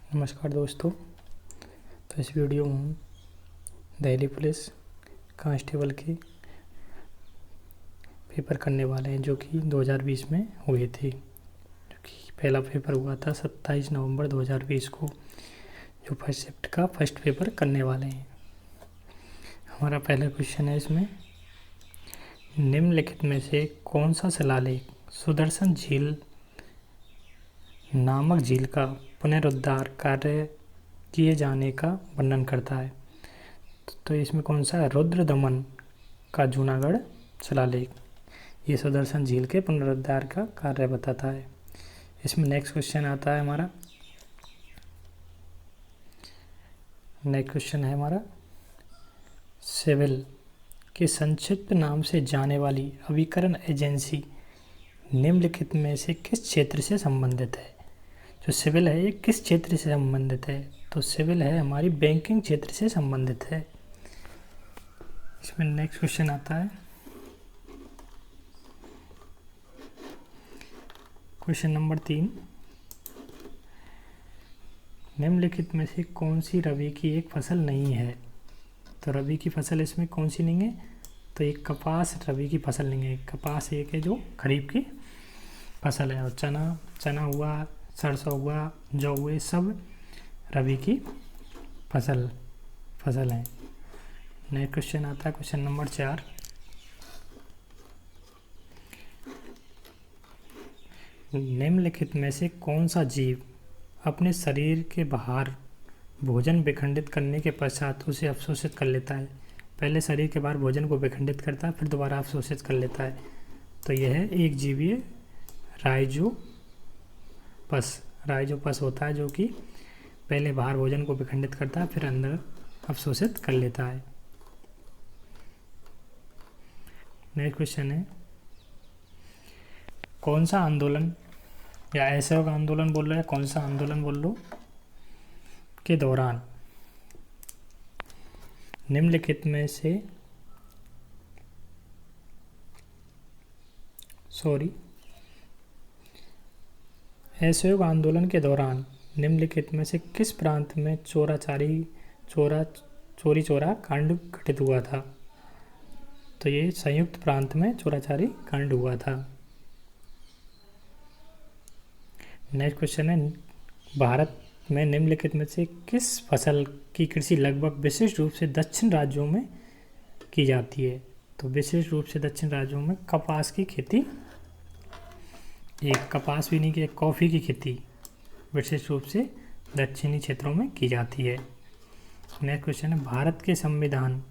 नमस्कार दोस्तों। तो इस वीडियो में हम दिल्ली पुलिस कांस्टेबल के पेपर करने वाले हैं जो कि 2020 में हुए थे। जो कि पहला पेपर हुआ था 27 नवंबर 2020 को, जो फर्स्ट शिफ्ट का फर्स्ट पेपर करने वाले हैं। हमारा पहला क्वेश्चन है इसमें, निम्नलिखित में से कौन सा शिलालेख सुदर्शन झील नामक झील का पुनरुद्धार कार्य किए जाने का वर्णन करता है? तो इसमें कौन सा है? रुद्र दमन का जूनागढ़ शिलालेख, ये सुदर्शन झील के पुनरुद्धार का कार्य बताता है। इसमें नेक्स्ट क्वेश्चन आता है हमारा, नेक्स्ट क्वेश्चन है हमारा, सिविल के संक्षिप्त नाम से जाने वाली अभिकरण एजेंसी निम्नलिखित में से किस क्षेत्र से संबंधित है? जो सिविल है ये किस क्षेत्र से संबंधित है? तो सिविल है हमारी बैंकिंग क्षेत्र से संबंधित है। इसमें नेक्स्ट क्वेश्चन आता है, क्वेश्चन नंबर 3, निम्नलिखित में से कौन सी रबी की एक फसल नहीं है? तो रबी की फसल इसमें कौन सी नहीं है? तो एक कपास रबी की फसल नहीं है। कपास एक है जो खरीफ की फसल है, और चना हुआ, सरसों हुआ, जौ हुए, सब रबी की फसल है। नेक्स्ट क्वेश्चन आता है क्वेश्चन नंबर 4, निम्नलिखित में से कौन सा जीव अपने शरीर के बाहर भोजन विखंडित करने के पश्चात उसे अवशोषित कर लेता है? पहले शरीर के बाहर भोजन को विखंडित करता है, फिर दोबारा अवशोषित कर लेता है। तो यह है एक जीवीय राइजोपस होता है, जो कि पहले बाहर भोजन को विखंडित करता है, फिर अंदर अवशोषित कर लेता है। नेक्स्ट क्वेश्चन है, कौन सा आंदोलन या असहयोग आंदोलन बोल रहे हैं, कौन सा आंदोलन बोल लो के दौरान निम्नलिखित में से असहयोग आंदोलन के दौरान निम्नलिखित में से किस प्रांत में चोरी चोरा कांड घटित हुआ था? तो ये संयुक्त प्रांत में चोराचारी कांड हुआ था। नेक्स्ट क्वेश्चन है, भारत में निम्नलिखित में से किस फसल की कृषि लगभग विशिष्ट रूप से दक्षिण राज्यों में की जाती है? तो विशेष रूप से दक्षिण राज्यों में कपास की खेती, एक कपास भी नहीं की, एक कॉफ़ी की खेती विशेष रूप से दक्षिणी क्षेत्रों में की जाती है। नेक्स्ट क्वेश्चन है, भारत के संविधान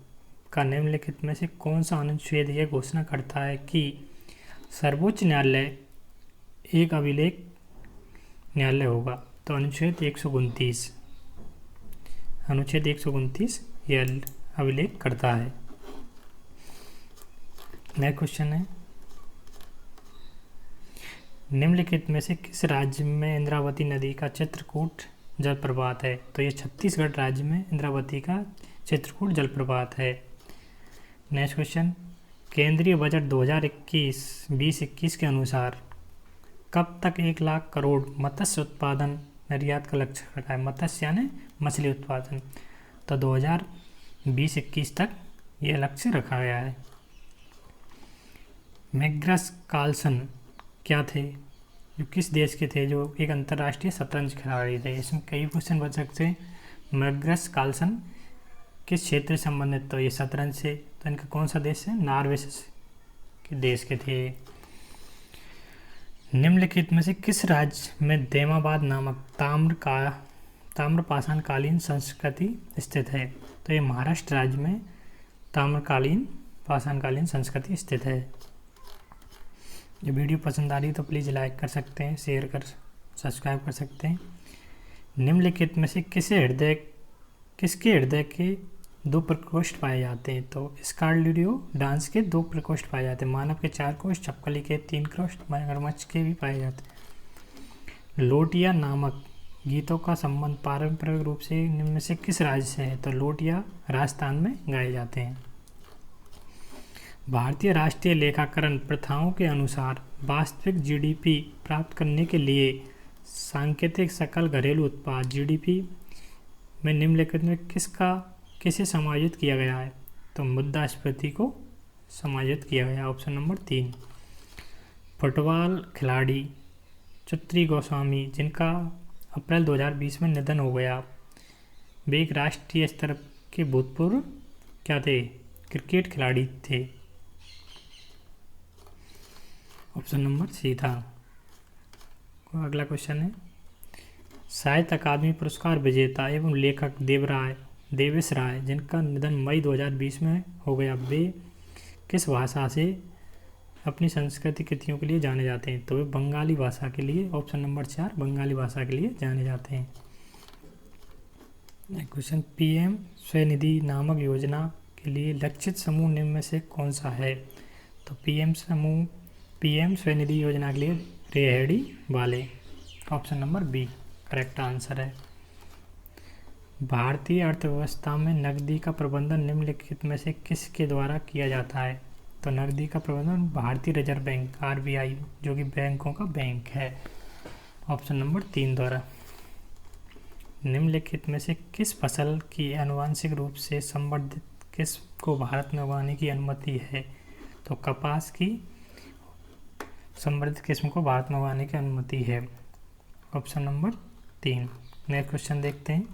का निम्नलिखित में से कौन सा अनुच्छेद यह घोषणा करता है कि सर्वोच्च न्यायालय एक अभिलेख न्यायालय होगा? तो अनुच्छेद 129 यह अभिलेख करता है। नेक्स्ट क्वेश्चन है, निम्नलिखित में से किस राज्य में इंद्रावती नदी का चित्रकूट जलप्रपात है? तो ये छत्तीसगढ़ राज्य में इंद्रावती का चित्रकूट जलप्रपात है। नेक्स्ट क्वेश्चन, केंद्रीय बजट 2021 के अनुसार कब तक 1 लाख करोड़ मत्स्य उत्पादन निर्यात का लक्ष्य रखा है? मत्स्य यानी मछली उत्पादन। तो 2020-21 तक यह लक्ष्य रखा गया है। मैग्नस कार्लसन क्या थे? जो किस देश के थे? जो एक अंतर्राष्ट्रीय शतरंज खिलाड़ी थे। इसमें कई क्वेश्चन बच सकते हैं। मैग्नस कार्लसन किस क्षेत्र से संबंधित? तो ये शतरंज से। तो इनका कौन सा देश है? नॉर्वे के देश के थे। निम्नलिखित में से किस राज्य में देमाबाद नामक ताम्रपाषाण कालीन संस्कृति स्थित है? तो ये महाराष्ट्र राज्य में पाषाण कालीन संस्कृति स्थित है। ये वीडियो पसंद आ रही तो प्लीज़ लाइक कर सकते हैं, शेयर कर सब्सक्राइब कर सकते हैं। निम्नलिखित में से किसके हृदय के 2 प्रकोष्ठ पाए जाते हैं? तो स्कार्डियो डांस के 2 प्रकोष्ठ पाए जाते हैं। मानव के 4 कोष्ठ, चपकली के 3 कोष्ठ, मगरमच्छ के भी पाए जाते हैं। लोटिया नामक गीतों का संबंध पारंपरिक रूप से निम्न में से किस राज्य से है? तो लोटिया राजस्थान में गाए जाते हैं। भारतीय राष्ट्रीय लेखाकरण प्रथाओं के अनुसार वास्तविक जीडीपी प्राप्त करने के लिए सांकेतिक सकल घरेलू उत्पाद जीडीपी में निम्नलिखित में किसे समायोजित किया गया है? तो मुद्रास्फीति को समायोजित किया गया, ऑप्शन नंबर 3। फुटबॉल खिलाड़ी चित्री गोस्वामी जिनका अप्रैल 2020 में निधन हो गया, वे एक राष्ट्रीय स्तर के भूतपूर्व क्या थे? क्रिकेट खिलाड़ी थे, ऑप्शन नंबर सी था। अगला क्वेश्चन है, साहित्य अकादमी पुरस्कार विजेता एवं लेखक देवेश राय जिनका निधन मई 2020 में हो गया, वे किस भाषा से अपनी संस्कृति कृतियों के लिए जाने जाते हैं? तो वे बंगाली भाषा के लिए, ऑप्शन नंबर 4, बंगाली भाषा के लिए जाने जाते हैं। क्वेश्चन, पीएम स्वनिधि नामक योजना के लिए लक्षित समूह निम्न में से कौन सा है? तो पीएम स्वनिधि योजना के लिए रेहड़ी वाले, option number B correct answer है। भारतीय अर्थव्यवस्था में नकदी का प्रबंधन निम्नलिखित में से किसके द्वारा किया जाता है? तो नकदी का प्रबंधन भारतीय रिजर्व बैंक आरबीआई, जो कि बैंकों का बैंक है, ऑप्शन नंबर 3 द्वारा। निम्नलिखित में से किस फसल की आनुवांशिक रूप से संवर्धित किस्म को भारत में उगाने की अनुमति है? तो कपास की संवर्धित किस्म को भारत में उगाने की अनुमति है, ऑप्शन नंबर 3। नेक्स्ट क्वेश्चन देखते हैं,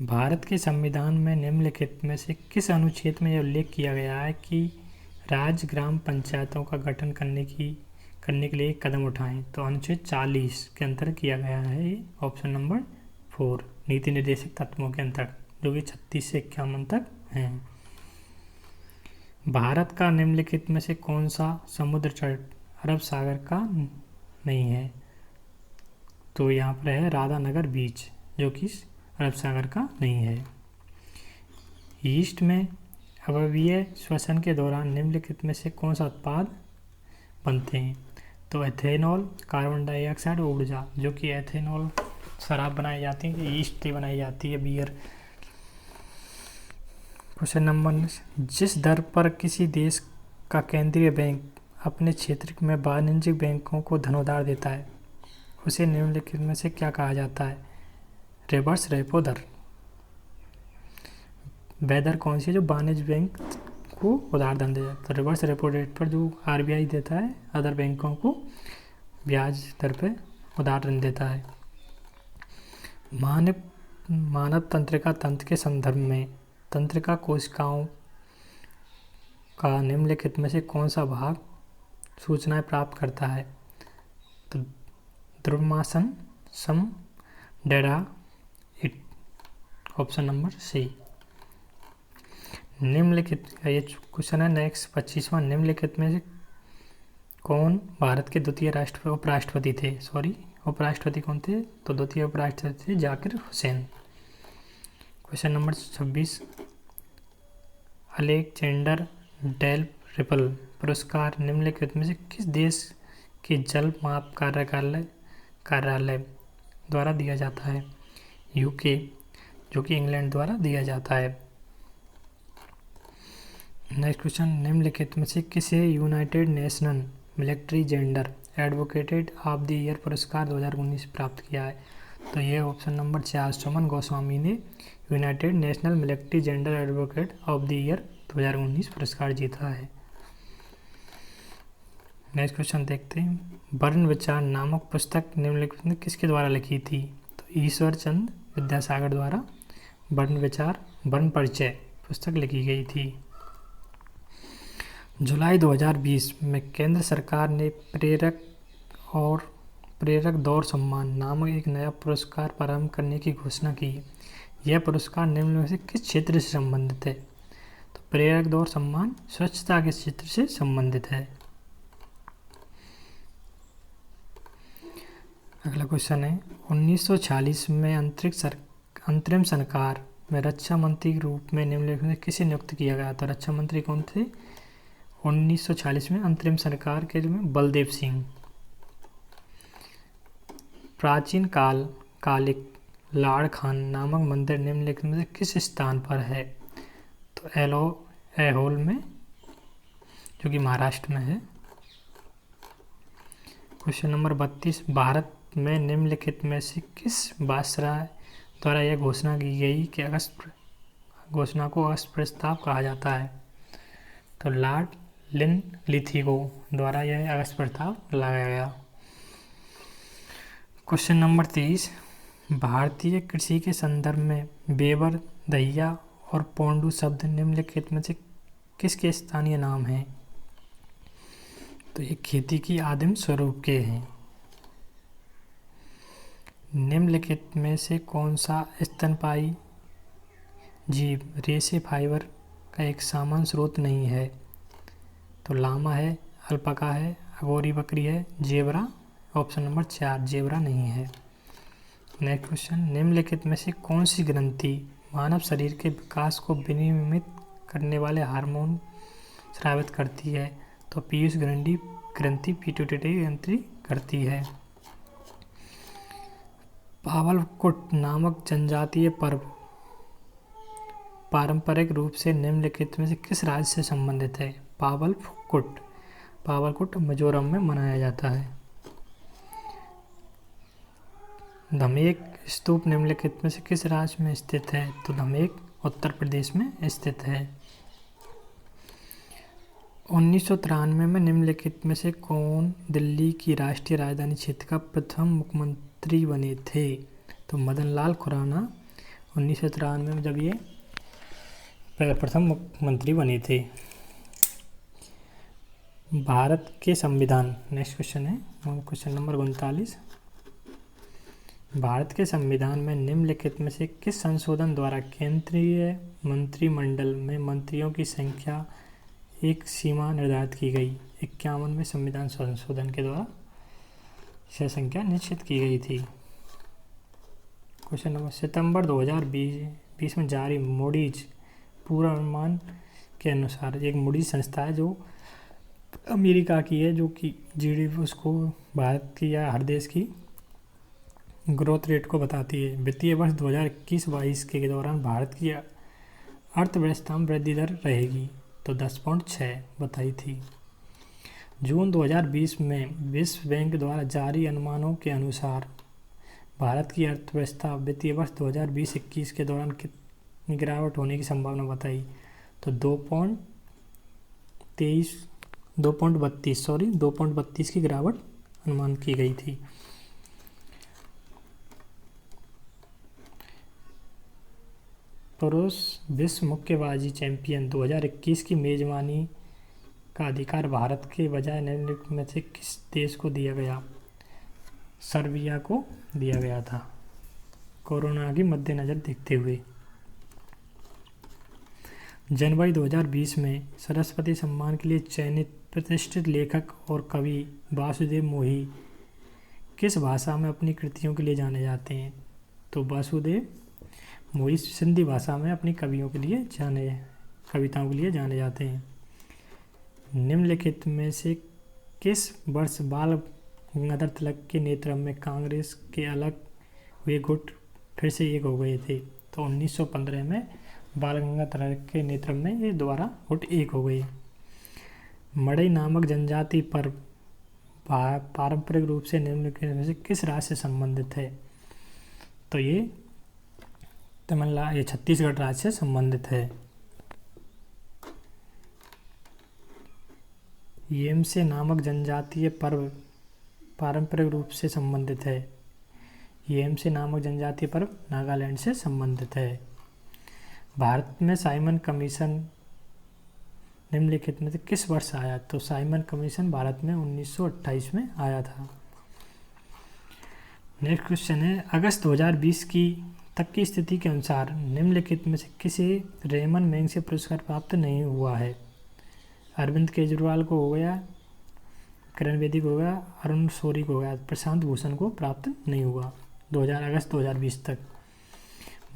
भारत के संविधान में निम्नलिखित में से किस अनुच्छेद में यह उल्लेख किया गया है कि राज्य ग्राम पंचायतों का गठन करने के लिए एक कदम उठाएं? तो अनुच्छेद 40 के अंतर्गत किया गया है, ऑप्शन नंबर 4 नीति निर्देशक तत्वों के अंतर्गत, जो कि 36 से 51 तक हैं। भारत का निम्नलिखित में से कौन सा समुद्र तट अरब सागर का नहीं है? तो यहाँ पर है राधानगर बीच, जो कि अरब सागर का नहीं है। ईस्ट में अवयवीय श्वसन के दौरान निम्नलिखित में से कौन सा उत्पाद बनते हैं? तो एथेनॉल, कार्बन डाइऑक्साइड, ऊर्जा, जो कि एथेनॉल शराब बनाई जाती है, ईस्ट से बनाई जाती है बियर। क्वेश्चन नंबर, जिस दर पर किसी देश का केंद्रीय बैंक अपने क्षेत्र में वाणिज्यिक बैंकों को धन उधार देता है, उसे निम्नलिखित में से क्या कहा जाता है? रिवर्स रेपो दर। वह दर कौन सी है जो वाणिज्य बैंक को उधार धन दे जाता है? तो रिवर्स रेपो रेट पर जो आरबीआई देता है अदर बैंकों को ब्याज दर पे उधार ऋण देता है। मानव तंत्रिका तंत्र के संदर्भ में तंत्रिका कोशिकाओं का निम्नलिखित में से कौन सा भाग सूचनाएं प्राप्त करता है? तो द्रुमासन, सम, डेरा, इट, ऑप्शन नंबर सी। निम्नलिखित ये क्वेश्चन है नेक्स्ट 25वां, निम्नलिखित में से कौन भारत के द्वितीय उपराष्ट्रपति थे? उपराष्ट्रपति कौन थे? तो द्वितीय उपराष्ट्रपति थे Zakir Hussain. Question number 26, Alexander Dalrymple पुरस्कार निम्नलिखित में से किस देश के जल माप कार्यालय द्वारा दिया जाता है? यूके, जो कि इंग्लैंड द्वारा दिया जाता है। नेक्स्ट क्वेश्चन, निम्नलिखित में से किसे United nation military gender advocate of the year पुरस्कार 2019 प्राप्त किया है? तो ये ऑप्शन नंबर 4 सुमन गोस्वामी ने United national military gender advocate of the year 2019 पुरस्कार जीता है। नेक्स्ट क्वेश्चन देखते हैं, वर्ण विचार नामक पुस्तक निम्नलिखित में किसके द्वारा लिखी थी? तो ईश्वर चंद्र विद्यासागर द्वारा वर्ण परिचय पुस्तक लिखी गई थी। जुलाई 2020 में केंद्र सरकार ने प्रेरक दौर सम्मान नामक एक नया पुरस्कार प्रारंभ करने की घोषणा की है। यह पुरस्कार निम्न में से किस क्षेत्र से संबंधित है? तो प्रेरक दौर सम्मान स्वच्छता के क्षेत्र से संबंधित है। अगला क्वेश्चन है, 1946 में अंतरिम सरकार में रक्षा मंत्री के रूप में निम्नलिखित में किसे नियुक्त किया गया? तो रक्षा मंत्री कौन थे 1946 में अंतरिम सरकार के रूप में? बलदेव सिंह। प्राचीन कालिक लाड़ खान नामक मंदिर निम्नलिखित में से किस स्थान पर है? तो ऐहोल में, जो कि महाराष्ट्र में है। क्वेश्चन नंबर 32, भारत में निम्नलिखित में से किस वायसराय द्वारा यह घोषणा की गई कि अगस्त घोषणा को अगस्त प्रस्ताव कहा जाता है? तो लॉर्ड लिनलिथिगो द्वारा यह अगस्त प्रस्ताव लगाया गया। क्वेश्चन नंबर 30, भारतीय कृषि के संदर्भ में बेबर, दहिया और पोंडू शब्द निम्नलिखित में से किसके स्थानीय नाम हैं? तो ये खेती की आदिम स्वरूप के हैं। निम्नलिखित में से कौन सा स्तनपायी जीव रेशे फाइबर का एक सामान्य स्रोत नहीं है? तो लामा है, अल्पाका है, अगोरी बकरी है, जेबरा। ऑप्शन नंबर 4 जेबरा नहीं है। नेक्स्ट क्वेश्चन, निम्नलिखित में से कौन सी ग्रंथि मानव शरीर के विकास को विनियमित करने वाले हार्मोन स्रावित करती है? तो पीयूष ग्रंथि पिट्यूटरी ग्रंथि करती है। पावलकुट नामक जनजातीय पर्व पारंपरिक रूप से निम्नलिखित में से किस राज्य से संबंधित है? पावलकुट मिजोरम में मनाया जाता है। धमेक स्तूप निम्नलिखित में से किस राज्य में स्थित है? तो धमेक उत्तर प्रदेश में स्थित है। 1993 में निम्नलिखित में से कौन दिल्ली की राष्ट्रीय राजधानी क्षेत्र का प्रथम मुख्यमंत्री बने थे? तो मदन लाल खुराना 1993 में जब ये प्रथम मुख्यमंत्री बने थे। भारत के संविधान, नेक्स्ट क्वेश्चन है क्वेश्चन नंबर 39, भारत के संविधान में निम्नलिखित में से किस संशोधन द्वारा केंद्रीय मंत्रिमंडल में मंत्रियों की संख्या एक सीमा निर्धारित की गई? 51 में संविधान संशोधन के द्वारा यह संख्या निश्चित की गई थी। क्वेश्चन नंबर, सितंबर 2020 में जारी मूडीज पूर्वानुमान के अनुसार, एक मूडीज संस्था है जो अमेरिका की है, जो कि जीडीपी उसको भारत की या हर देश की ग्रोथ रेट को बताती है। वित्तीय वर्ष 2021-22 के दौरान भारत की अर्थव्यवस्था में वृद्धि दर रहेगी, तो 10.6 बताई थी। जून 2020 में विश्व बैंक द्वारा जारी अनुमानों के अनुसार भारत की अर्थव्यवस्था वित्तीय वर्ष 2020-21 के दौरान कितनी गिरावट होने की संभावना बताई? तो 2.32 की गिरावट अनुमान की गई थी। पुरुष विश्व मुक्केबाजी चैंपियन 2021 की मेजबानी का अधिकार भारत के बजाय निम्नलिखित में से किस देश को दिया गया? सर्बिया को दिया गया था, कोरोना के मद्देनजर देखते हुए। जनवरी 2020 में सरस्वती सम्मान के लिए चयनित प्रतिष्ठित लेखक और कवि वासुदेव मोही किस भाषा में अपनी कृतियों के लिए जाने जाते हैं? तो वासुदेव मोही सिंधी भाषा में अपनी कविताओं के लिए जाने जाते हैं। निम्नलिखित में से किस वर्ष बाल गंगाधर तिलक के नेतृत्व में कांग्रेस के अलग हुए गुट फिर से एक हो गए थे? तो 1915 में बाल गंगाधर तिलक के नेतृत्व में ये दोबारा गुट एक हो गए। मड़ई नामक जनजाति पर्व पारंपरिक रूप से निम्नलिखित में से किस राज्य से संबंधित है? तो ये छत्तीसगढ़ राज्य से संबंधित है। येमसे नामक जनजातीय पर्व पारंपरिक रूप से संबंधित है। येमसे नामक जनजातीय पर्व नागालैंड से संबंधित है। भारत में साइमन कमीशन निम्नलिखित में से किस वर्ष आया? तो साइमन कमीशन भारत में 1928 में आया था। नेक्स्ट क्वेश्चन है, अगस्त 2020 तक की स्थिति के अनुसार निम्नलिखित में से किसे रेमन मैगसेसे पुरस्कार प्राप्त नहीं हुआ है? अरविंद केजरीवाल को हो गया, किरण बेदी को हो गया, अरुण शौरी को हो गया, प्रशांत भूषण को प्राप्त नहीं हुआ। अगस्त 2020 तक।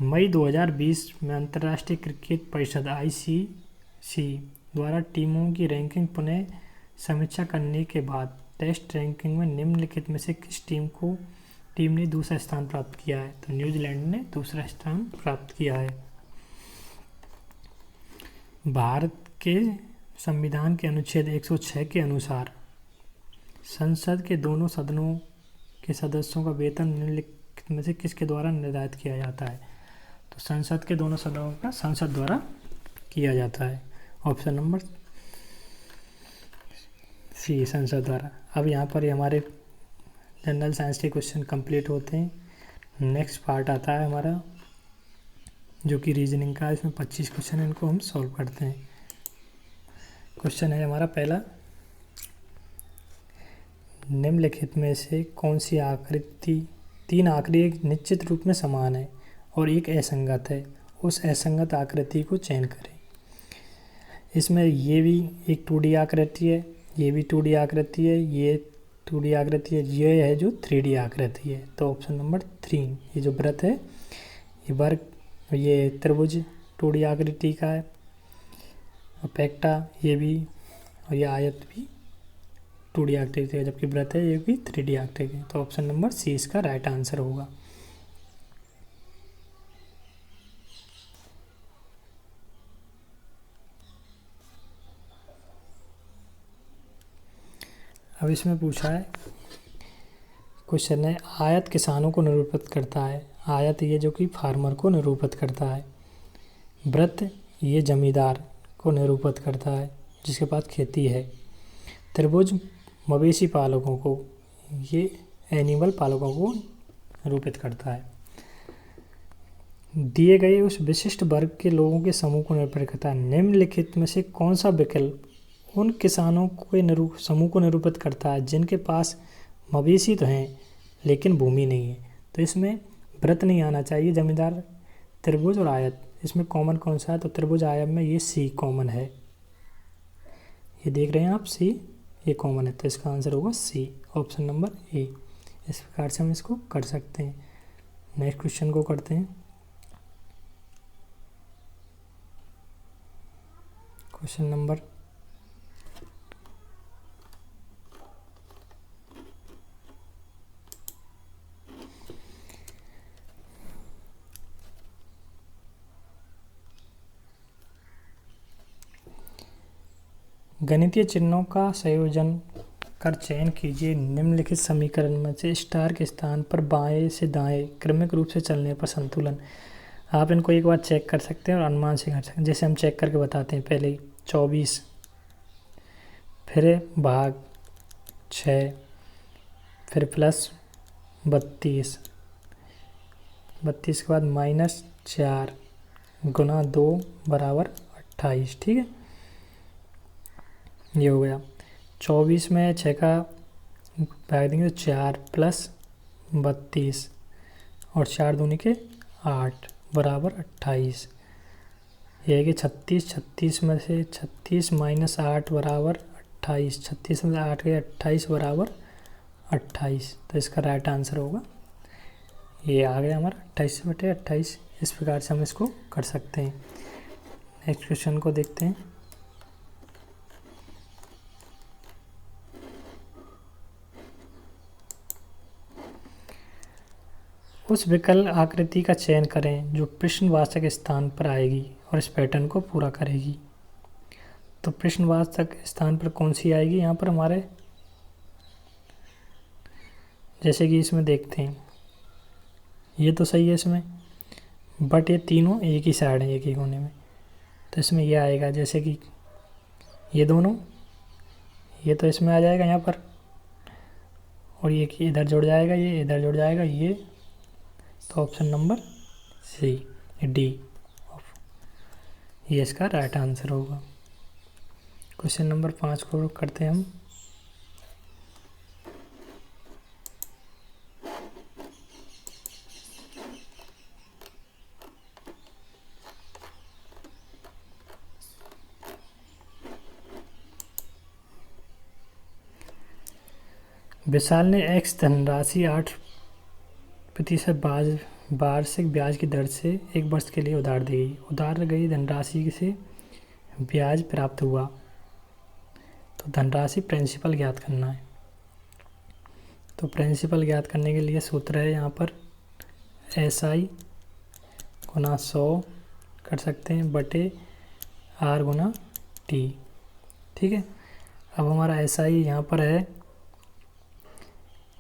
मई 2020 में अंतर्राष्ट्रीय क्रिकेट परिषद ICC द्वारा टीमों की रैंकिंग पुनः समीक्षा करने के बाद टेस्ट रैंकिंग में निम्नलिखित में से किस टीम ने दूसरा स्थान प्राप्त किया है? तो न्यूजीलैंड ने दूसरा स्थान प्राप्त किया है। भारत के संविधान के अनुच्छेद 106 के अनुसार संसद के दोनों सदनों के सदस्यों का वेतन निम्नलिखित में से किसके द्वारा निर्धारित किया जाता है? तो संसद के दोनों सदनों का संसद द्वारा किया जाता है। ऑप्शन नंबर सी, संसद द्वारा। अब यहाँ पर हमारे जनरल साइंस के क्वेश्चन कंप्लीट होते हैं। नेक्स्ट पार्ट आता है हमारा जो कि रीजनिंग का। इसमें 25 क्वेश्चन है, इनको हम सॉल्व करते हैं। क्वेश्चन है हमारा पहला, निम्नलिखित में से कौन सी आकृति, 3 आकृति एक निश्चित रूप में समान है और एक असंगत है, उस असंगत आकृति को चयन करें। इसमें ये भी एक 2D आकृति है, ये भी 2D आकृति है, ये 2D आकृति है, ये है जो 3D आकृति है। तो ऑप्शन नंबर 3, ये जो वृत्त है, ये वर्ग, ये त्रिभुज 2D आकृति का है, और पैक्टा ये भी, और ये आयत भी 2D आकृति है, जबकि वृत्त है ये भी 3D आकृति है। तो ऑप्शन नंबर सी इसका राइट आंसर होगा। अब इसमें पूछा है, क्वेश्चन है, आयत किसानों को निरूपित करता है। आयत ये जो कि फार्मर को निरूपित करता है। वृत्त ये जमींदार को निरूपित करता है जिसके पास खेती है। त्रिभुज मवेशी पालकों को, ये एनिमल पालकों को निरूपित करता है। दिए गए उस विशिष्ट वर्ग के लोगों के समूह को निरूपित करता है। निम्नलिखित में से कौन सा विकल्प उन किसानों के समूह को निरूपित करता है जिनके पास मवेशी तो हैं लेकिन भूमि नहीं है? तो इसमें वृत्त नहीं आना चाहिए, जमींदार, त्रिभुज और आयत। इसमें कॉमन कौन सा है? तो त्रिभुज आयत में ये सी कॉमन है, ये देख रहे हैं आप, सी ये कॉमन है। तो इसका आंसर होगा सी, ऑप्शन नंबर ए। इस प्रकार से हम इसको कर सकते हैं। नेक्स्ट क्वेश्चन को करते हैं। क्वेश्चन नंबर 'गणितीय चिन्हों का संयोजन कर चयन कीजिए। निम्नलिखित समीकरण में से स्टार के स्थान पर बाएं से दाएं क्रमिक रूप से चलने पर संतुलन। आप इनको एक बार चेक कर सकते हैं और अनुमान से कर सकते हैं। जैसे हम चेक करके बताते हैं। पहले 24, फिर भाग 6, फिर प्लस 32, 32 के बाद -4 गुना 2 बराबर 28। ठीक है, ये हो गया। 24 में 6 का भाग देंगे तो 4 प्लस 32 और 4 दूनी के 8 बराबर 28। ये है कि 36 में से 36 - 8 बराबर 28। 36 में से 8 गए 28 बराबर 28। तो इसका राइट आंसर होगा, ये आ गया हमारा 28/28। इस प्रकार से हम इसको कर सकते हैं। नेक्स्ट क्वेश्चन को देखते हैं। उस विकल्प आकृति का चयन करें जो प्रश्नवाचक स्थान पर आएगी और इस पैटर्न को पूरा करेगी। तो प्रश्नवाचक स्थान पर कौन सी आएगी? यहाँ पर हमारे, जैसे कि इसमें देखते हैं, ये तो सही है इसमें, बट ये तीनों एक ही साइड है, एक ही कोने में। तो इसमें ये आएगा, जैसे कि ये दोनों, ये तो इसमें आ जाएगा यहाँ पर, और ये इधर जुड़ जाएगा, ये इधर जुड़ जाएगा, ये। तो ऑप्शन नंबर सी, डी, ये इसका राइट आंसर होगा। क्वेश्चन नंबर 5 को करते हैं हम। विशाल ने एक्स धनराशि 8% वार्षिक ब्याज की दर से 1 वर्ष के लिए उधार दी गई। उधार गई धनराशि से ब्याज प्राप्त हुआ। तो धनराशि प्रिंसिपल ज्ञात करना है। तो प्रिंसिपल ज्ञात करने के लिए सूत्र है यहाँ पर SI गुना 100 कर सकते हैं बटे R गुना T। ठीक है, अब हमारा SI यहाँ पर है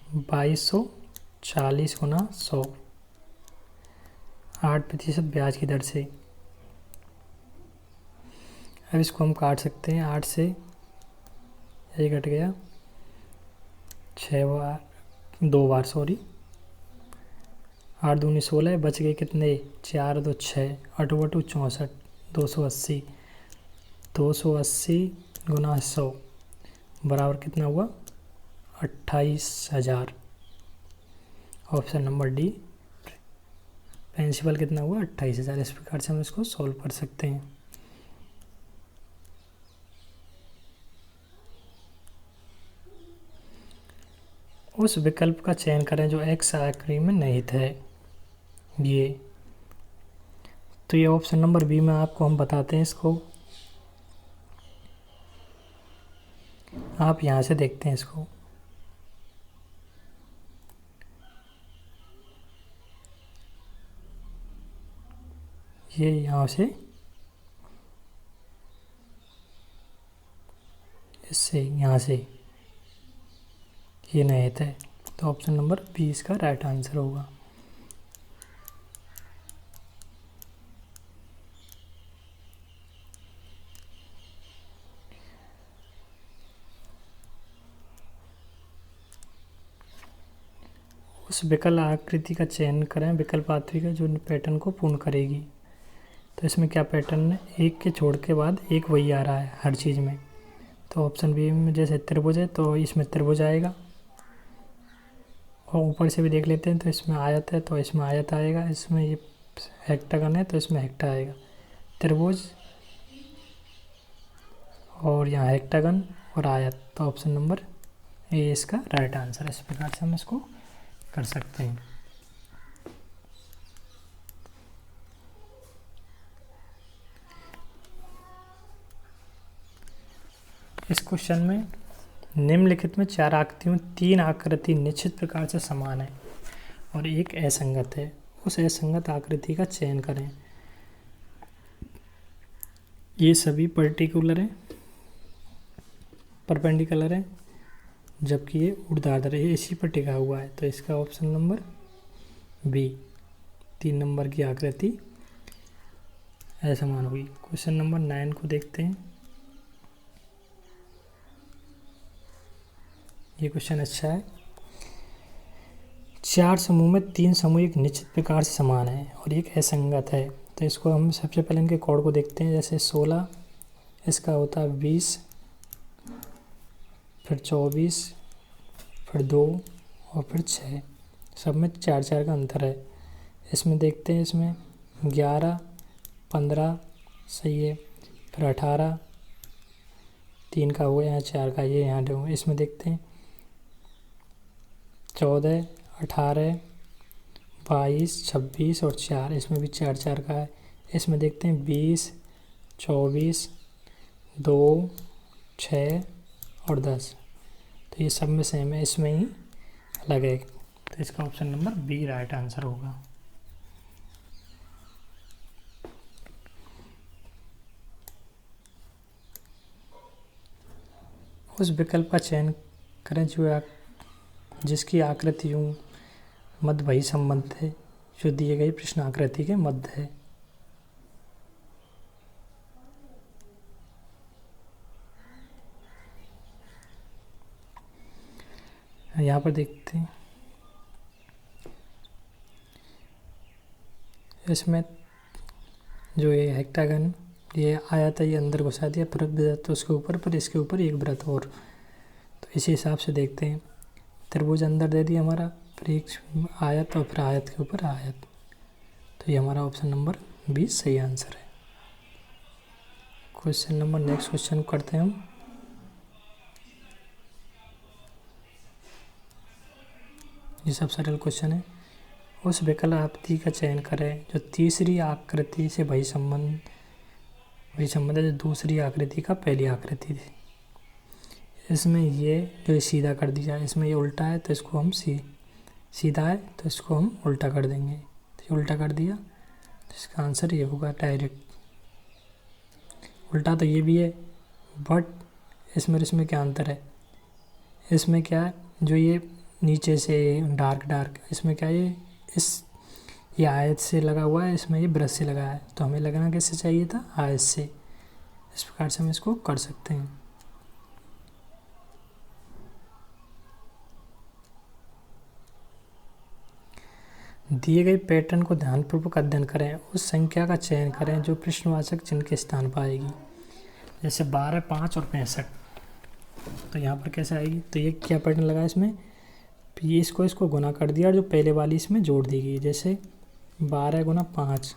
2240 गुना 100, 8% ब्याज की दर से। अब इसको हम काट सकते हैं, 8 से ये कट गया, 6 बार 2 बार सॉरी, 8 दूनी 16, बच गए कितने, 4 2 6, 8 बटू 64, 280, 280 गुना 100 बराबर कितना हुआ, 28,000। ऑप्शन नंबर डी प्रिंसिपल कितना हुआ, 28,000। इस प्रकार से हम इसको सॉल्व कर सकते हैं। उस विकल्प का चयन करें जो एक्स आकृति में निहित है। ये तो ये ऑप्शन नंबर बी में आपको हम बताते हैं इसको। आप यहाँ से देखते हैं इसको, ये यहाँ से इससे यहाँ से ये निहित है, तो ऑप्शन नंबर बी इसका राइट आंसर होगा। उस विकल्प आकृति का चयन करें, विकल्प आकृति का जो पैटर्न को पूर्ण करेगी। तो इसमें क्या पैटर्न है, एक के छोड़ के बाद एक वही आ रहा है हर चीज़ में। तो ऑप्शन बी में जैसे त्रिभुज है तो इसमें त्रिभुज आएगा, और ऊपर से भी देख लेते हैं तो इसमें आयत है तो इसमें आयत आएगा, इसमें ये हेक्टागन है तो इसमें हेक्टा आएगा। त्रिभुज और यहाँ हेक्टागन और आयत, तो ऑप्शन नंबर ए इसका राइट आंसर है। इस प्रकार से हम इसको कर सकते हैं। इस क्वेश्चन में निम्नलिखित में 4 आकृतियों में 3 आकृति निश्चित प्रकार से समान है और एक असंगत है। उस असंगत आकृति का चयन करें। ये सभी पर्टिकुलर है, परपेंडिकुलर है, जबकि ये ऊर्ध्वाधर है, इसी पर टिका हुआ है। तो इसका ऑप्शन नंबर बी 3 नंबर की आकृति असमान हुई। क्वेश्चन नंबर 9 को देखते हैं। ये क्वेश्चन अच्छा है। 4 समूह में 3 समूह एक निश्चित प्रकार से समान है और एक असंगत है। तो इसको हम सबसे पहले इनके कोड को देखते हैं। जैसे 16 इसका होता है 20, फिर 24, फिर 2 और फिर 6, सब में 4 का अंतर है। इसमें देखते हैं, इसमें 11, 15 सही है, फिर 18, 3 का हुआ, यहाँ 4 का, ये यहाँ दो। इसमें देखते हैं 14, 18, 22, 26 और 4, इसमें भी 4 का है। इसमें देखते हैं 20, 24, 2, 6 और 10, तो ये सब में सेम है, इसमें ही अलग है। तो इसका option number B right answer होगा। उस विकल्प का चयन करें जो जिसकी आकृतियों मध्य वही संबंध है जो दिए गए प्रश्न आकृति के मध्य है। यहाँ पर देखते हैं, इसमें जो ये हेक्टागन ये आया था, ये अंदर घुसा दिया, फिर वृत्त तो उसके ऊपर, फिर इसके ऊपर एक वृत्त और। तो इसी हिसाब से देखते हैं, त्रिभुज अंदर दे दिया हमारा, फिर एक आयत और फिर आयत के ऊपर आयत। तो ये हमारा ऑप्शन नंबर 20 सही आंसर है। क्वेश्चन नंबर नेक्स्ट क्वेश्चन करते हैं हम। ये सब सरल क्वेश्चन है। उस विकल्प आकृति का चयन करें जो तीसरी आकृति से वही संबंध है जो दूसरी आकृति का पहली आकृति थी। इसमें ये जो सीधा कर दिया, इसमें ये उल्टा है तो इसको हम सीधा है तो इसको हम उल्टा कर देंगे। तो ये उल्टा कर दिया तो इसका आंसर ये होगा डायरेक्ट। उल्टा तो ये भी है, बट इसमें क्या अंतर है, इसमें क्या है, जो ये नीचे से डार्क डार्क, इसमें क्या है ये आयत से लगा हुआ है, इसमें ये ब्रश से लगा है, तो हमें लगाना कैसे चाहिए था, आयत से। इस प्रकार से हम इसको कर सकते हैं। दिए गए पैटर्न को ध्यानपूर्वक अध्ययन करें, उस संख्या का चयन करें जो प्रश्नवाचक चिन्ह के स्थान पर आएगी। जैसे 12, 5 और 65, तो यहाँ पर कैसे आएगी, तो ये क्या पैटर्न लगा है इसमें, ये इसको गुना कर दिया और जो पहले वाली इसमें जोड़ दी गई। जैसे 12 गुना 5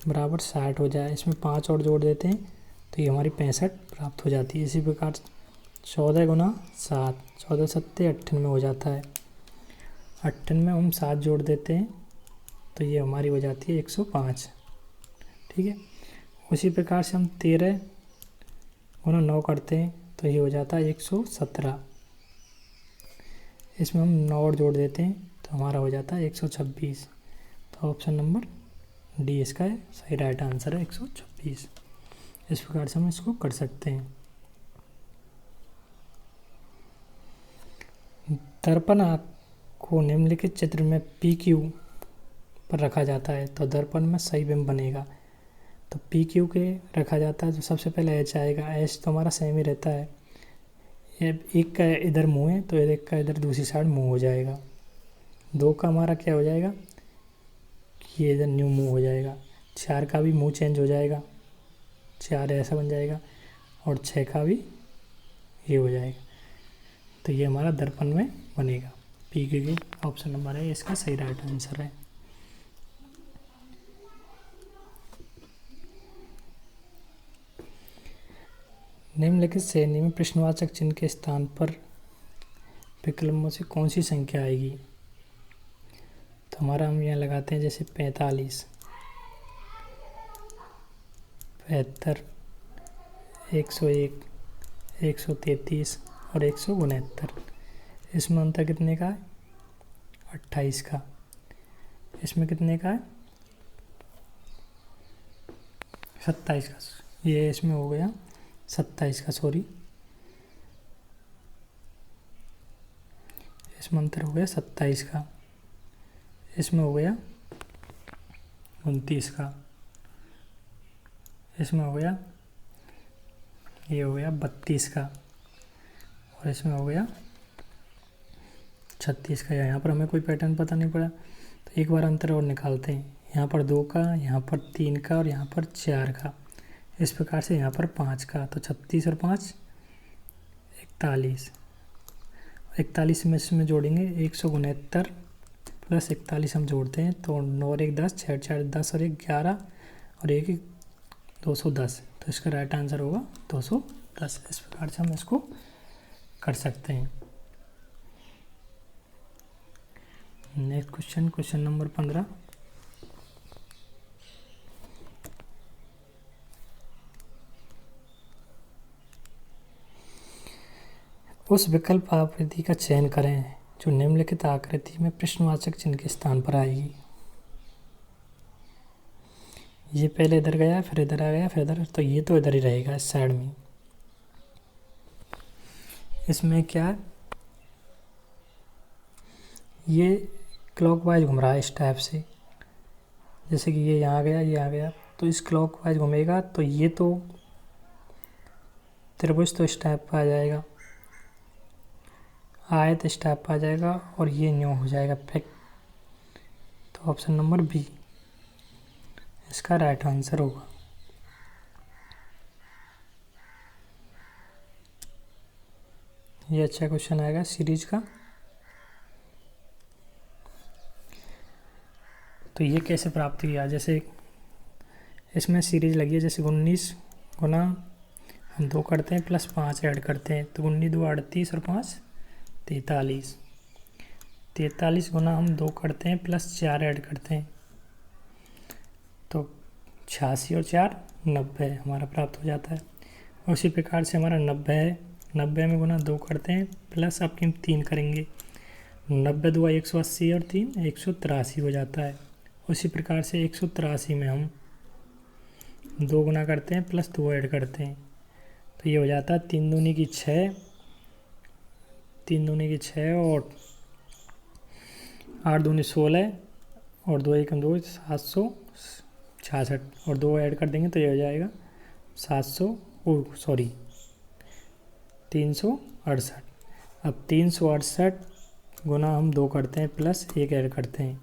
बराबर 60 हो जाए, इसमें 5 और जोड़ देते हैं तो ये हमारी 65 प्राप्त हो जाती है। इसी प्रकार 14 गुना 7, 14 सत्ते 98 हो जाता है, 98 में हम 7 जोड़ देते हैं तो ये हमारी हो जाती है 105। ठीक है, उसी प्रकार से हम 13 गुना 9 करते हैं तो ये हो जाता है 117, इसमें हम 9 और जोड़ देते हैं तो हमारा हो जाता है 126। तो ऑप्शन नंबर डी इसका सही राइट आंसर है, 126। इस प्रकार से हम इसको कर सकते हैं। दर्पण को निम्नलिखित चित्र में PQ पर रखा जाता है तो दर्पण में सही बिंब बनेगा। तो PQ के रखा जाता है तो सबसे पहले H आएगा, H तो हमारा सेम ही रहता है, एक का इधर मुँह है तो एक का इधर दूसरी साइड मुँह हो जाएगा। 2 का हमारा क्या हो जाएगा कि ये इधर न्यू मुँह हो जाएगा। 4 का भी मुँह चेंज हो जाएगा, 4 ऐसा बन जाएगा, और 6 का भी ये हो जाएगा। तो ये हमारा दर्पण में बनेगा। PQ की ऑप्शन नंबर है इसका सही राइट आंसर है। निम्नलिखित श्रेणी में प्रश्नवाचक चिन्ह के स्थान पर विकल्पों से कौन सी संख्या आएगी। तो हमारा हम यहाँ लगाते हैं जैसे 45, 75, 101, 133 और 169। इसमें अंतर कितने का है, 28 का। इसमें कितने का है, 27 का। ये इसमें हो गया 27 का, सॉरी, इसमें अंतर हो गया 27 का। इसमें हो गया 29 का। इसमें हो गया, ये हो गया 32 का, और इसमें हो गया 36 का। यहाँ पर हमें कोई पैटर्न पता नहीं पड़ा तो एक बार अंतर और निकालते हैं। यहाँ पर 2 का, यहाँ पर 3 का और यहाँ पर 4 का। इस प्रकार से यहाँ पर 5 का, तो 36 और 5 41। 41 में इसमें जोड़ेंगे 169 प्लस 41 हम जोड़ते हैं तो 9 और 1 10, 6 4 10 और 1 11 और 1 210। तो इसका राइट आंसर होगा 210। इस प्रकार से हम इसको कर सकते हैं। Next question, question number 15। उस विकल्प आकृति का चयन करें जो निम्नलिखित आकृति में प्रश्नवाचक चिन्ह के स्थान पर आएगी। ये पहले इधर गया, फिर इधर आ गया, फिर इधर, तो ये तो इधर ही रहेगा इस साइड में। इसमें क्या है, ये क्लॉकवाइज घूम रहा है इस टाइप से, जैसे कि ये यहाँ गया, ये आ गया, तो इस क्लॉकवाइज घूमेगा तो ये तो त्रिभुज तो इस टाइप का आ जाएगा, आयत इस टाइप का आ जाएगा, और ये न्यू हो जाएगा पैक। तो ऑप्शन नंबर बी इसका राइट आंसर होगा। ये अच्छा क्वेश्चन आएगा सीरीज का। तो ये कैसे प्राप्त किया, जैसे इसमें सीरीज लगी है, जैसे 19 गुना हम 2 करते हैं प्लस 5 ऐड करते हैं तो 19 2 38 और 5 43। 43 गुना हम 2 करते हैं प्लस 4 ऐड करते हैं तो 86 और 4 90 हमारा प्राप्त हो जाता है। उसी प्रकार से हमारा 90 है, 90 में गुना 2 करते हैं प्लस आपके 3 करेंगे, 90 2 180 और 3 183 हो जाता है। उसी प्रकार से 183 में हम 2 गुना करते हैं प्लस 2 ऐड करते हैं तो ये हो जाता है 3 दूनी की 6, 3 दूनी की 6 और 8 दूनी 16 और 2 एकम 2, 766 और 2 ऐड कर देंगे तो ये हो जाएगा 368। अब 368 गुना हम 2 करते हैं प्लस 1 ऐड करते हैं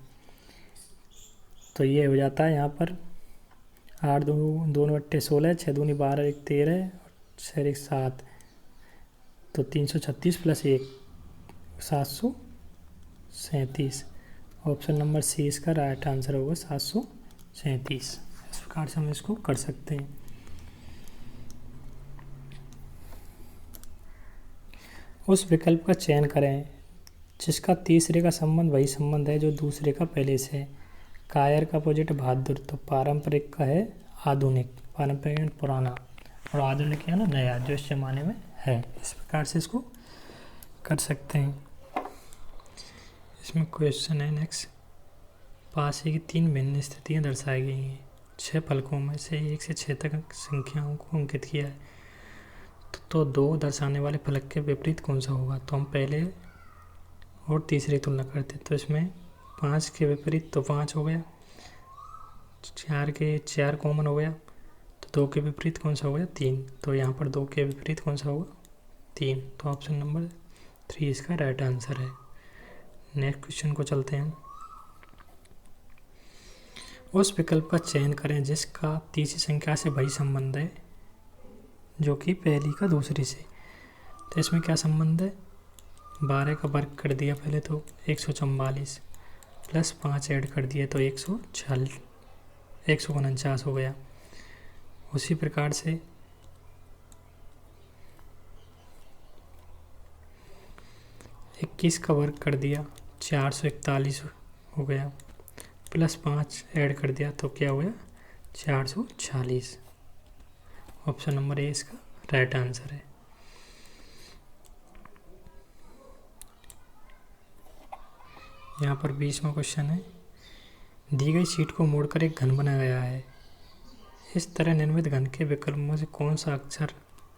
तो ये हो जाता है यहाँ पर 8 2 अट्ठे 16, 6 दूनी 12, 1 13 और 6 1 7, तो 336 प्लस 1 737। ऑप्शन नंबर सी इसका राइट आंसर होगा 737। इस प्रकार से हम इसको कर सकते हैं। उस विकल्प का चयन करें जिसका तीसरे का संबंध वही संबंध है जो दूसरे का पहले से है। कायर का अपोजिट बहादुर, तो पारंपरिक का है आधुनिक, पारंपरिक पुराना और आधुनिक है ना नया जो इस जमाने में है। इस प्रकार से इसको कर सकते हैं। इसमें क्वेश्चन है नेक्स्ट, पासे की 3 भिन्न स्थितियाँ दर्शाई गई हैं। 6 फलकों में से 1 से 6 तक संख्याओं को अंकित किया है तो 2 दर्शाने वाले फलक के विपरीत कौन सा होगा। तो हम पहले और तीसरी तुलना करते, तो इसमें 5 के विपरीत तो 5 हो गया, 4 के 4 कॉमन हो गया, तो 2 के विपरीत कौन सा हो गया 3, तो यहाँ पर 2 के विपरीत कौन सा होगा 3, तो ऑप्शन नंबर 3 इसका राइट आंसर है। नेक्स्ट क्वेश्चन को चलते हैं। उस विकल्प का चयन करें जिसका तीसरी संख्या से वही संबंध है जो कि पहली का दूसरी से। तो इसमें क्या संबंध है, 12 का वर्ग कर दिया पहले तो 144 प्लस 5 ऐड कर दिया तो 149 हो गया। उसी प्रकार से 21 का वर्ग कर दिया 441 हो गया, प्लस 5 ऐड कर दिया तो क्या हो गया 440। ऑप्शन नंबर ए इसका राइट आंसर है। यहाँ पर 20वां क्वेश्चन है, दी गई शीट को मोड़कर एक घन बनाया गया है। इस तरह निर्मित घन के विकल्पों से कौन सा अक्षर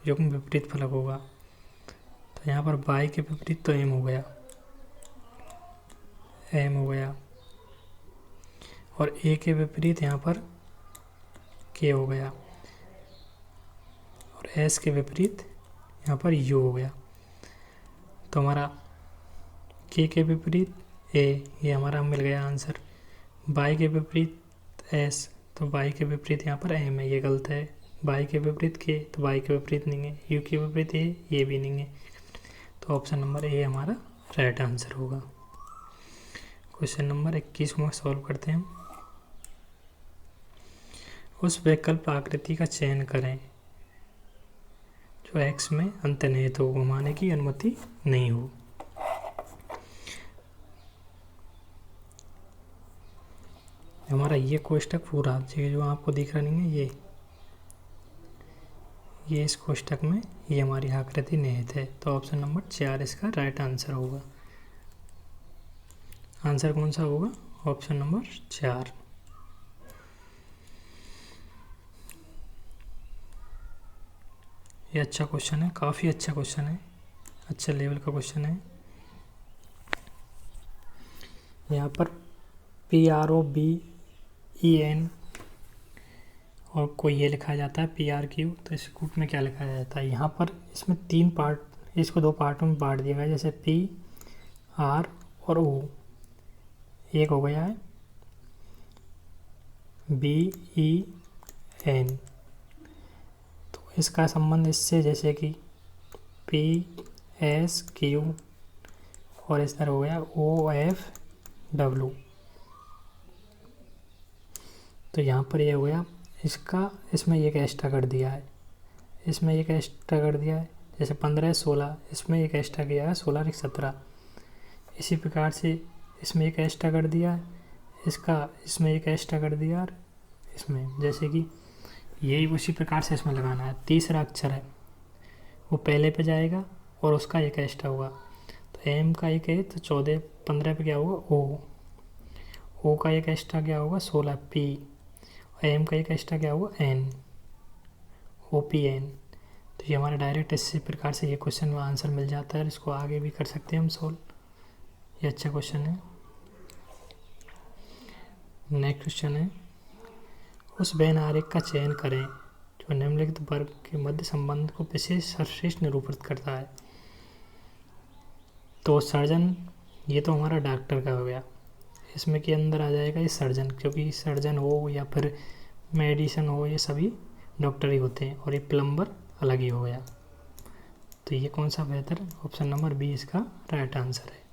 युग्म विपरीत फलक होगा। तो यहाँ पर बाई के विपरीत तो एम हो गया, और ए के विपरीत यहाँ पर के हो गया, और एस के विपरीत यहाँ पर यू हो गया। तो हमारा के विपरीत ए, ये हमारा मिल गया आंसर। बाई के विपरीत एस, तो बाई के विपरीत यहाँ पर एम है, ये गलत है। बाई के विपरीत के, तो बाई के विपरीत नहीं है। यू के विपरीत ए, ये भी नहीं है। तो ऑप्शन नंबर ए हमारा राइट आंसर होगा। क्वेश्चन नंबर 21 को सॉल्व करते हैं। उस वैकल्पिक आकृति का चयन करें जो एक्स में अंतर्निहित हो, घुमाने की अनुमति नहीं हो। हमारा ये कोष्टक पूरा जो आपको दिख रहा नहीं है, ये इस कोष्टक में ये हमारी आकृति निहित है। तो ऑप्शन नंबर 4 इसका राइट आंसर होगा। आंसर कौन सा होगा, ऑप्शन नंबर 4। ये अच्छा क्वेश्चन है, काफ़ी अच्छा क्वेश्चन है, अच्छा लेवल का क्वेश्चन है। यहाँ पर PROBEN और कोई ये लिखा जाता है PRQ, तो इस कूट में क्या लिखा जाता है। यहाँ पर इसमें 3 पार्ट, इसको 2 पार्टों में बांट दिया गया है, जैसे P, R और O। एक हो गया है BEN, तो इसका संबंध इससे जैसे कि PSQ, और इस तरह हो गया OFW। तो यहाँ पर ये हो गया इसका, इसमें एक एक्स्ट्रा कर दिया है, इसमें एक एक्स्ट्रा कर दिया है, जैसे 15 16, इसमें एक एक्स्ट्रा किया है 16 17। इसी प्रकार से इसमें एक एक्स्ट्रा कर दिया है, इसमें एक एक्स्ट्रा कर दिया, और इसमें जैसे कि यही उसी प्रकार से इसमें लगाना है। तीसरा अक्षर है वो पहले पे जाएगा और उसका एक एक्स्ट्रा होगा। तो एम का एक है तो 14 15 पे क्या होगा ओ का एक एक्स्ट्रा क्या होगा 16 पी, और एम का एक एक्स्ट्रा क्या होगा एन, OPN। तो ये हमारा डायरेक्ट इसी प्रकार से ये क्वेश्चन में आंसर मिल जाता है। इसको आगे भी कर सकते हैं हम सोल्व, ये अच्छा क्वेश्चन है। नेक्स्ट क्वेश्चन है, उस वेन आरेख का चयन करें जो निम्नलिखित वर्ग के मध्य संबंध को विशेष सर्वश्रेष्ठ निरूपित करता है। तो सर्जन, ये तो हमारा डॉक्टर का हो गया, इसमें के अंदर आ जाएगा ये सर्जन, क्योंकि सर्जन हो या फिर मेडिसिन हो ये सभी डॉक्टर ही होते हैं, और ये प्लम्बर अलग ही हो गया। तो ये कौन सा बेहतर, ऑप्शन नंबर बी इसका राइट आंसर है।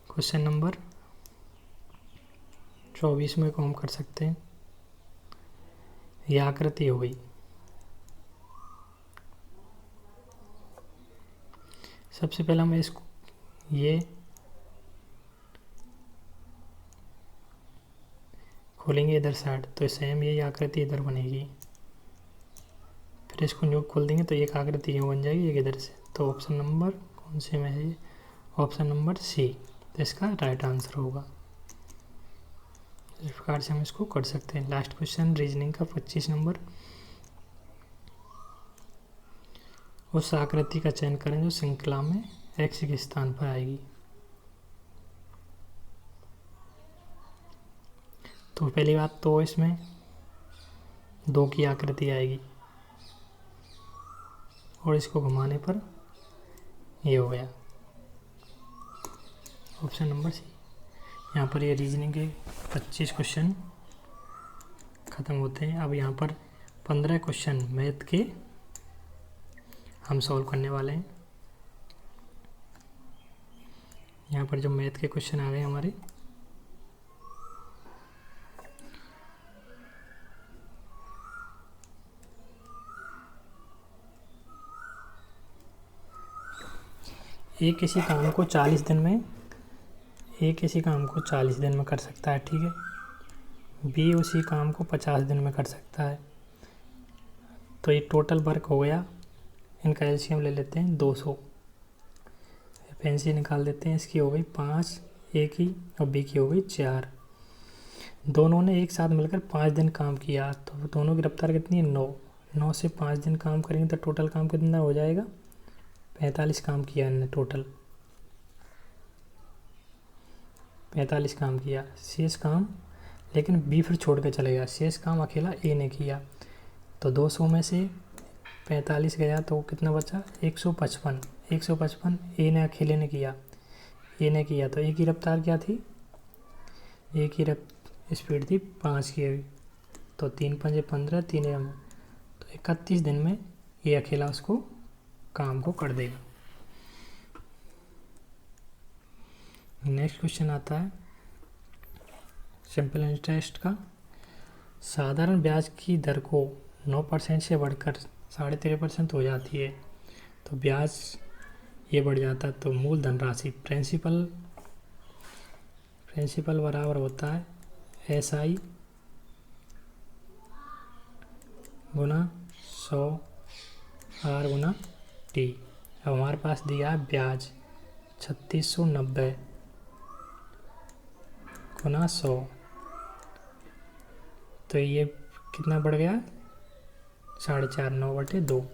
क्वेश्चन नंबर 24 में को हम कर सकते हैं, यह आकृति हो गई। सबसे पहले हम इसको ये खोलेंगे इधर साइड, तो सेम यही आकृति इधर बनेगी। फिर इसको न्यू खोल देंगे तो एक आकृति यूँ बन जाएगी, एक इधर से। तो ऑप्शन नंबर कौन से में है, ऑप्शन नंबर सी, तो इसका राइट आंसर होगा। इस प्रकार से हम इसको कर सकते हैं। लास्ट क्वेश्चन रीजनिंग का 25 नंबर, उस आकृति का चयन करें जो श्रृंखला में एक्स के स्थान पर आएगी। तो पहली बात तो इसमें 2 की आकृति आएगी और इसको घुमाने पर ये हो गया, ऑप्शन नंबर सी। यहाँ पर ये रीजनिंग के 25 क्वेश्चन ख़त्म होते हैं। अब यहाँ पर 15 क्वेश्चन मैथ के हम सॉल्व करने वाले हैं। यहाँ पर जो मैथ के क्वेश्चन आ गए हमारे, एक किसी काम को 40 दिन में कर सकता है, ठीक है। बी उसी काम को 50 दिन में कर सकता है। तो ये टोटल वर्क हो गया, इनका एलसीएम ले लेते हैं 200, एफिशिएंसी निकाल देते हैं। इसकी हो गई 5, ए की और बी की हो गई 4। दोनों ने एक साथ मिलकर 5 दिन काम किया, तो दोनों की रफ्तार कितनी है 9। 9 से 5 दिन काम करेंगे तो टोटल काम कितना हो जाएगा, 45 काम किया इन्होंने टोटल, 45 काम किया। शेष काम, लेकिन बी फिर छोड़ के चले गया, शेष काम अकेला ए ने किया। तो 200 में से 45 गया तो कितना बचा, 155। 155 ए ने अकेले ने किया, तो ए की रफ्तार क्या थी, ए की स्पीड थी 5 की। तो 3 पंजे 15, 3 तो 31 दिन में ये अकेला उसको काम को कर देगा। नेक्स्ट क्वेश्चन आता है सिंपल इंटरेस्ट का। साधारण ब्याज की दर को 9% से बढ़कर 13.5% हो जाती है, तो ब्याज ये बढ़ जाता है, तो मूल धनराशि प्रिंसिपल बराबर होता है SI गुना 100 R गुना T। अब हमारे पास दिया है ब्याज 3690 गुना 100, तो ये कितना बढ़ गया, 4.5, 9/2,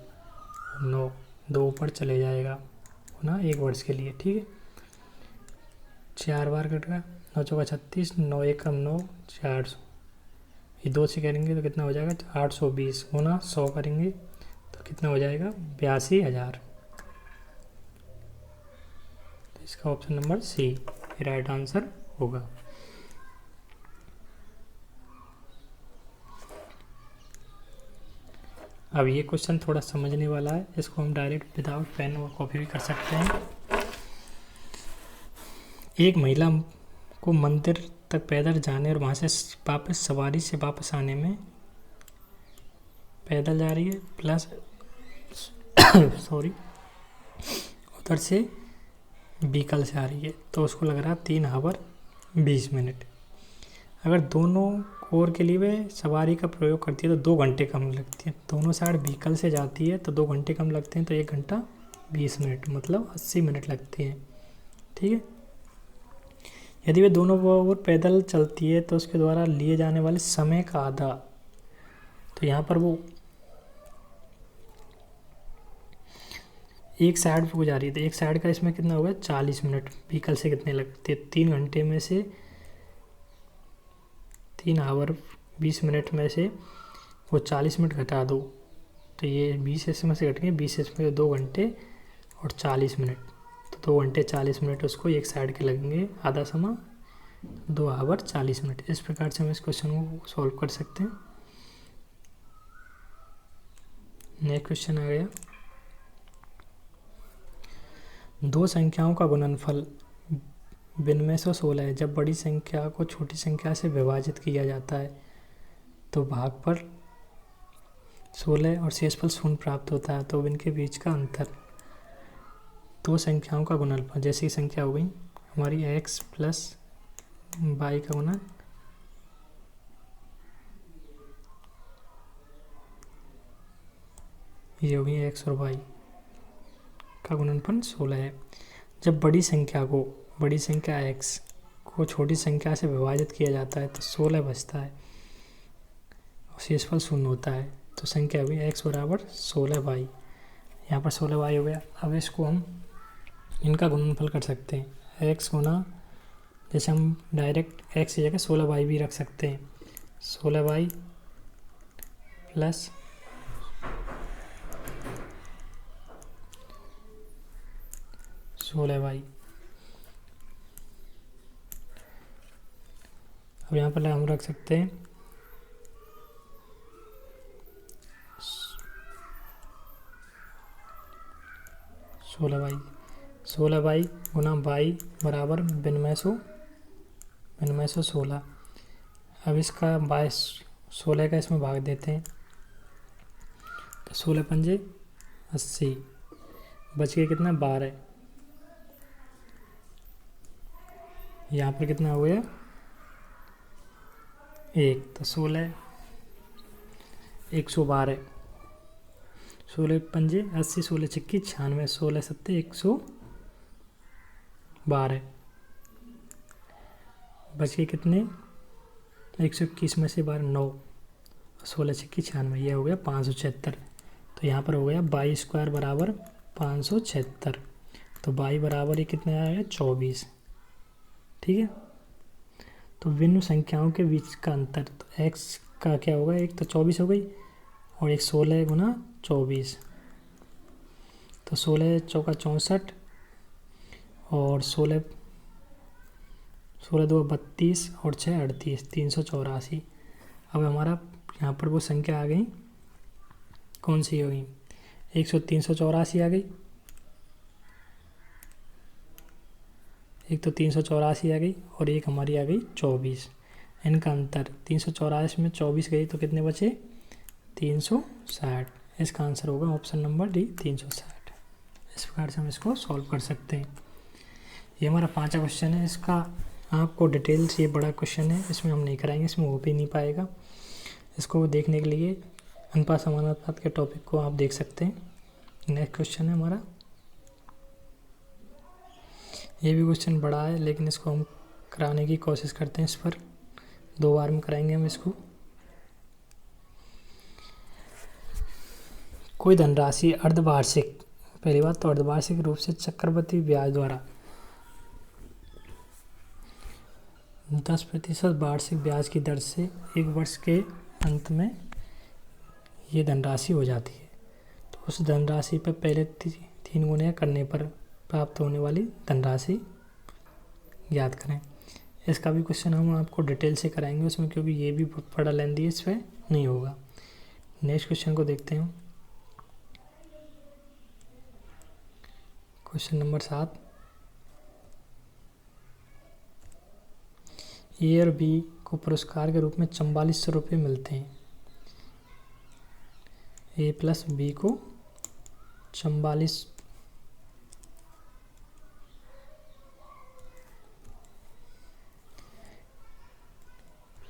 9 ऊपर चले जाएगा गुना 1 वर्ष के लिए, ठीक है। 4 बार कट गया, 9 चौका 36, 9 एकम 9, 400। ये 2 से करेंगे तो कितना हो जाएगा, 820 गुना 100 करेंगे तो कितना हो जाएगा, 82,000। तो इसका option number C right answer होगा। अब ये क्वेश्चन थोड़ा समझने वाला है, इसको हम डायरेक्ट विदाउट पेन और कॉपी भी कर सकते हैं। एक महिला को मंदिर तक पैदल जाने और वहाँ से वापस सवारी से वापस आने में पैदल जा रही है प्लस उधर से व्हीकल से आ रही है, तो उसको लग रहा है 3 आवर 20 मिनट। अगर दोनों ओर के लिए वे सवारी का प्रयोग करती है तो 2 घंटे कम लगती है। दोनों साइड व्हीकल से जाती है तो 2 घंटे कम लगते हैं, तो 1 घंटा 20 मिनट मतलब 80 मिनट लगते हैं, ठीक है। यदि वे दोनों ओर पैदल चलती है तो उसके द्वारा लिए जाने वाले समय का आधा, तो यहाँ पर वो एक साइड पे जा रही है तो एक साइड का इसमें कितना होगा 40 मिनट, व्हीकल से कितने लगते हैं 3 घंटे में से 3 आवर 20 मिनट में से वो 40 मिनट घटा दो, तो ये 20 इसमें से घट गए, 20 इसमें से 2 घंटे और 40 मिनट, तो 2 घंटे 40 मिनट उसको एक साइड के लगेंगे, आधा समय 2 आवर 40 मिनट। इस प्रकार से हम इस क्वेश्चन को सॉल्व कर सकते हैं। नेक्स्ट क्वेश्चन आ गया, दो संख्याओं का गुणनफल विनिमय 16 है। जब बड़ी संख्या को छोटी संख्या से विभाजित किया जाता है तो भागफल 16 और शेषफल 0 प्राप्त होता है, तो इनके बीच का अंतर। दो संख्याओं का गुणनफल, जैसी संख्या हो गई हमारी x प्लस वाई का गुणन ये हो गई x और y का गुणनफल 16 है। जब बड़ी संख्या x को छोटी संख्या से विभाजित किया जाता है तो 16 बचता है और शेषफल 0 होता है, तो संख्या हुई x बराबर 16y। यहाँ पर 16y हो गया। अब इसको हम इनका गुणनफल कर सकते हैं, x गुना, जैसे हम डायरेक्ट x की जगह 16y भी रख सकते हैं, 16y प्लस 16y। अब यहाँ पर हम रख सकते हैं 16y गुना y बराबर विनिमय 16। अब इसका 16 का इसमें भाग देते हैं, तो 16 पंजे 80, बच गया कितना 12। यहाँ पर कितना हो गया 1, तो 16 112, 16 पंजे 80, 16 छक्की 96, 16 सत्ते 112, बच गए कितने 121 में से 12 9, 16 छक्की 96, यह हो गया 576। तो यहाँ पर हो गया y स्क्वायर बराबर 576, तो y बराबर ये कितने आया 24। ठीक है, तो विभिन्न संख्याओं के बीच का अंतर, तो x का क्या होगा, एक तो 24 हो गई और एक 16 गुना 24, तो 16 चौका 64 और 16 2 32 और 6 38, 384। अब हमारा यहाँ पर वो संख्या आ गई, कौन सी हो गई 384 आ गई, एक तो 384 आ गई और एक हमारी आ गई 24। इनका अंतर 384 में 24 गई तो कितने बचे 360। इसका आंसर होगा ऑप्शन नंबर डी 360। इस प्रकार से हम इसको सॉल्व कर सकते हैं। ये हमारा 5वां क्वेश्चन है। इसका आपको डिटेल्स, ये बड़ा क्वेश्चन है, इसमें हम नहीं कराएंगे, इसमें हो भी नहीं पाएगा। इसको देखने के लिए अनुपात समानुपात के टॉपिक को आप देख सकते हैं। नेक्स्ट क्वेश्चन है हमारा, ये भी क्वेश्चन बड़ा है लेकिन इसको हम कराने की कोशिश करते हैं। इस पर 2 बार में कराएंगे हम इसको। कोई धनराशि अर्धवार्षिक, पहली बात तो अर्धवार्षिक रूप से चक्रवृद्धि ब्याज द्वारा 10% वार्षिक ब्याज की दर से 1 वर्ष के अंत में ये धनराशि हो जाती है। तो उस धनराशि पर पहले 3 गुना करने पर प्राप्त होने वाली धनराशि याद करें। इसका भी क्वेश्चन हम आपको डिटेल से कराएंगे उसमें, क्योंकि ये भी बड़ा लेंदी है, इस पर नहीं होगा। नेक्स्ट क्वेश्चन को देखते हैं। क्वेश्चन नंबर 7, ए और बी को पुरस्कार के रूप में 4400 रुपये मिलते हैं। ए प्लस बी को 44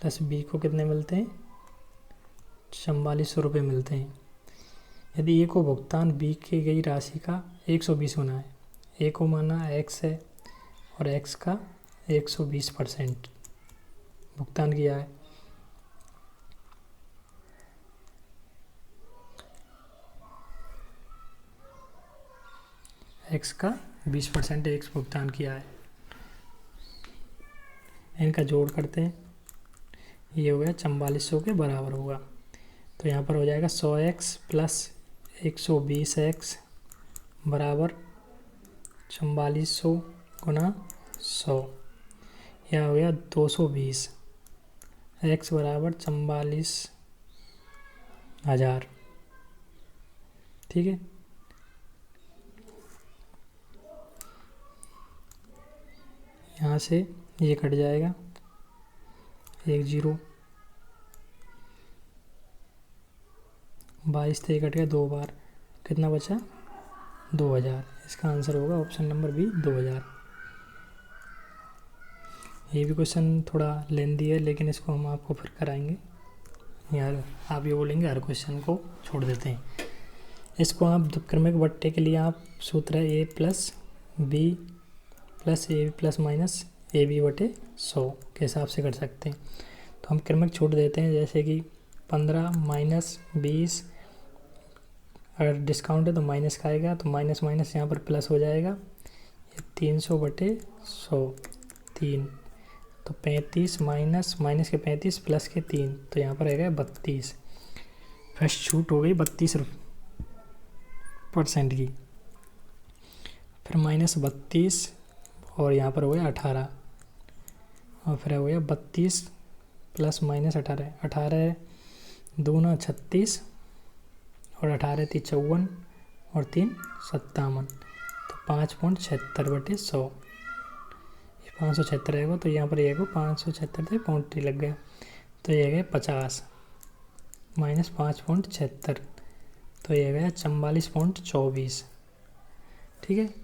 प्लस बी को कितने मिलते हैं 4400 रुपये मिलते हैं। यदि ए को भुगतान बी की गई राशि का 120 गुना है, ए को माना x है और x का 120% भुगतान किया है, x का 20% x भुगतान किया है। इनका जोड़ करते हैं, ये हो गया 4400 के बराबर होगा। तो यहाँ पर हो जाएगा 100x प्लस 120x बराबर 4400 गुना 100। यह हो गया 220। x बराबर 44,000। ठीक है, यहाँ से ये कट जाएगा, 1 0, 22 से कट गया 2 बार, कितना बचा 2000। इसका आंसर होगा ऑप्शन नंबर बी 2000। ये भी क्वेश्चन थोड़ा लेंदी है, लेकिन इसको हम आपको फिर कराएंगे। यार आप ये बोलेंगे हर क्वेश्चन को छोड़ देते हैं। इसको आप क्रमिक बट्टे के लिए आप सूत्र है a plus B plus A plus minus A B बटे 100 के हिसाब से कर सकते हैं। तो हम क्रमिक छोड़ देते हैं, जैसे कि 15 माइनस 20, अगर डिस्काउंट है तो माइनस का आएगा, तो माइनस माइनस यहाँ पर प्लस हो जाएगा। ये 300 बटे 100 3, तो 35 माइनस माइनस के 35 प्लस के 3, तो यहाँ पर आएगा 32। फर्स्ट छूट हो गई 32% की, फिर माइनस 32 और यहाँ पर हो गया 18, और फिर हो गया 32 प्लस माइनस 18, 18 दूना 36 और 18 3 54 और 3 57, तो 5.76 बटे 100। ये 576 रहेगा, तो यहाँ पर ये 576 थे, पॉइंट लग गया, तो ये गया 50 माइनस 5.76, तो ये गया 44.24। ठीक है,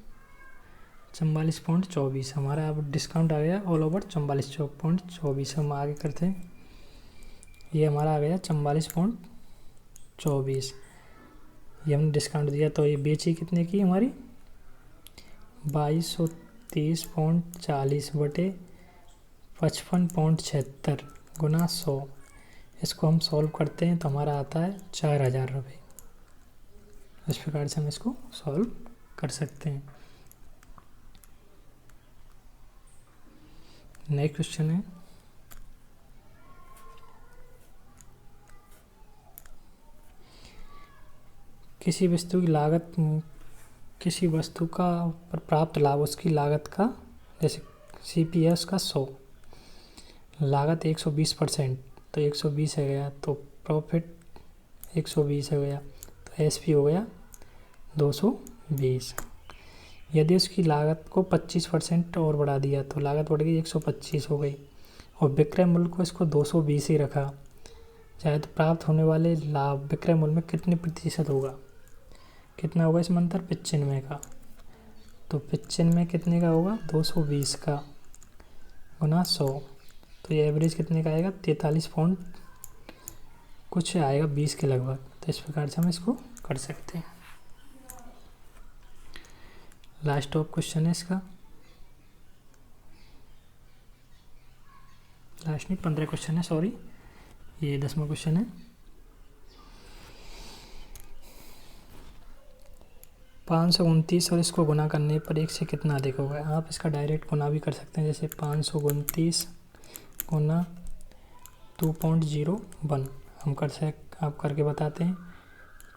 44.24 हमारा अब डिस्काउंट आ गया ऑल ओवर 44.24। हम आगे करते हैं, ये हमारा आ गया 44.24। ये हमने डिस्काउंट दिया, तो ये बेची कितने की हमारी 2230.40 बटे 55.76 गुना 100। इसको हम सॉल्व करते हैं तो हमारा आता है 4000 रुपये। इस प्रकार से हम इसको सॉल्व कर सकते हैं। नेक्स्ट क्वेश्चन है, किसी वस्तु की लागत, किसी वस्तु का पर प्राप्त लाभ उसकी लागत का, जैसे CP है उसका 100, लागत 120%, तो 120 है गया, तो प्रॉफिट 120 हो गया, तो SP हो गया 220। यदि उसकी लागत को 25% और बढ़ा दिया तो लागत बढ़ गई 125 हो गई, और विक्रय मूल्य को इसको 220 ही रखा चाहे, तो प्राप्त होने वाले लाभ विक्रय मूल्य में कितने प्रतिशत होगा, कितना होगा इसमें अंतर 95 का। तो 95 कितने का होगा 220 का गुना 100, तो ये एवरेज कितने का आएगा 43 पॉइंट कुछ आएगा 20 के लगभग। तो इस प्रकार से हम इसको कर सकते हैं। लास्ट ऑफ क्वेश्चन है इसका, लास्ट नहीं 15 क्वेश्चन है, सॉरी ये 10वां क्वेश्चन है। 529 और इसको गुना करने पर 1 से कितना अधिक होगा। आप इसका डायरेक्ट गुना भी कर सकते हैं, जैसे 529 गुना 2.01 हम आप करके बताते हैं।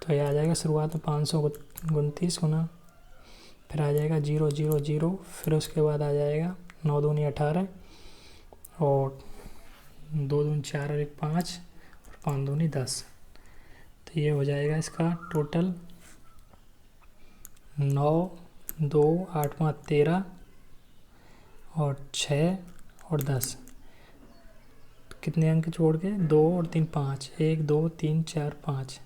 तो ये आ जाएगा शुरुआत में 529 गुना, फिर आ जाएगा 000, फिर उसके बाद आ जाएगा 9 दूनी 18 और 2 दूनी 4 और 1 5 और 5 दूनी 10। तो ये हो जाएगा इसका टोटल 9 2 8 5 13 और 6 और 10। कितने अंक छोड़ के 2 और 3 5, 1 2 3 4 5।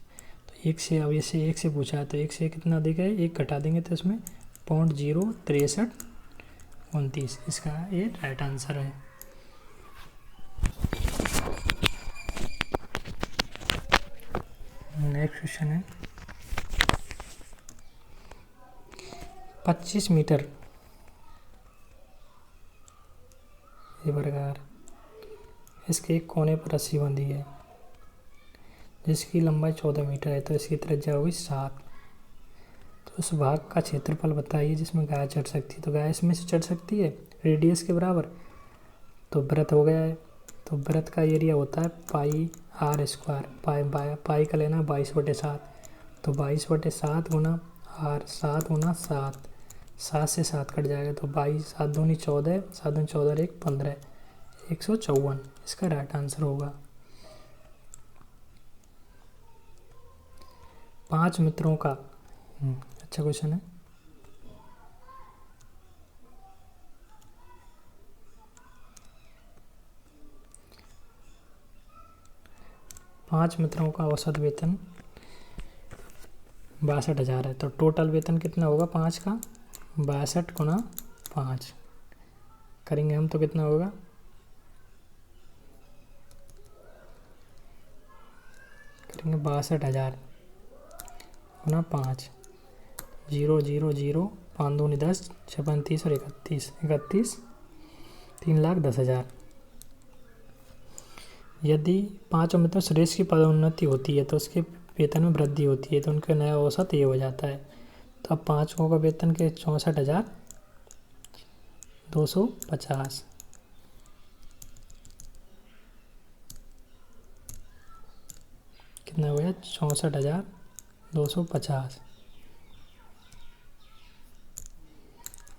तो 1 से, अब इसे 1 से पूछा है तो 1 से कितना अधिक है, 1 घटा देंगे तो इसमें 0.06329 इसका ये राइट आंसर है। नेक्स्ट क्वेश्चन है 25 मीटर ये वर्गाकार, इसके एक कोने पर रस्सी बंधी है जिसकी लंबाई 14 मीटर है, तो इसकी त्रिज्या होगी 7। तो उस भाग का क्षेत्रफल बताइए जिसमें गाय चढ़ सकती है। तो गाय इसमें से चढ़ सकती है रेडियस के बराबर, तो वृत्त हो गया है, तो वृत्त का एरिया होता है पाई आर स्क्वायर, पाई का लेना 22/7, तो 22/7 गुना आर, 7 गुना 7, 7 से 7 कट जाएगा तो 22, 7 दूनी 14, 7 दूनी 14 और 1 15, 154 इसका राइट आंसर होगा। 5 मित्रों का अच्छा क्वेश्चन है। पाँच मित्रों का औसत वेतन 62,000 है, तो टोटल वेतन कितना होगा 5 का, 62 गुना 5 करेंगे हम तो कितना होगा, करेंगे 62,000 गुना 5, 0 0 0, 5 दूनी 10, 6 5 30 और 31, 3,10,000। यदि 5 मित्रों सुरेश की पदोन्नति होती है तो उसके वेतन में वृद्धि होती है, तो उनका नया औसत ये हो जाता है। तो अब 5 का वेतन के 64,250, कितना हो गया 64,250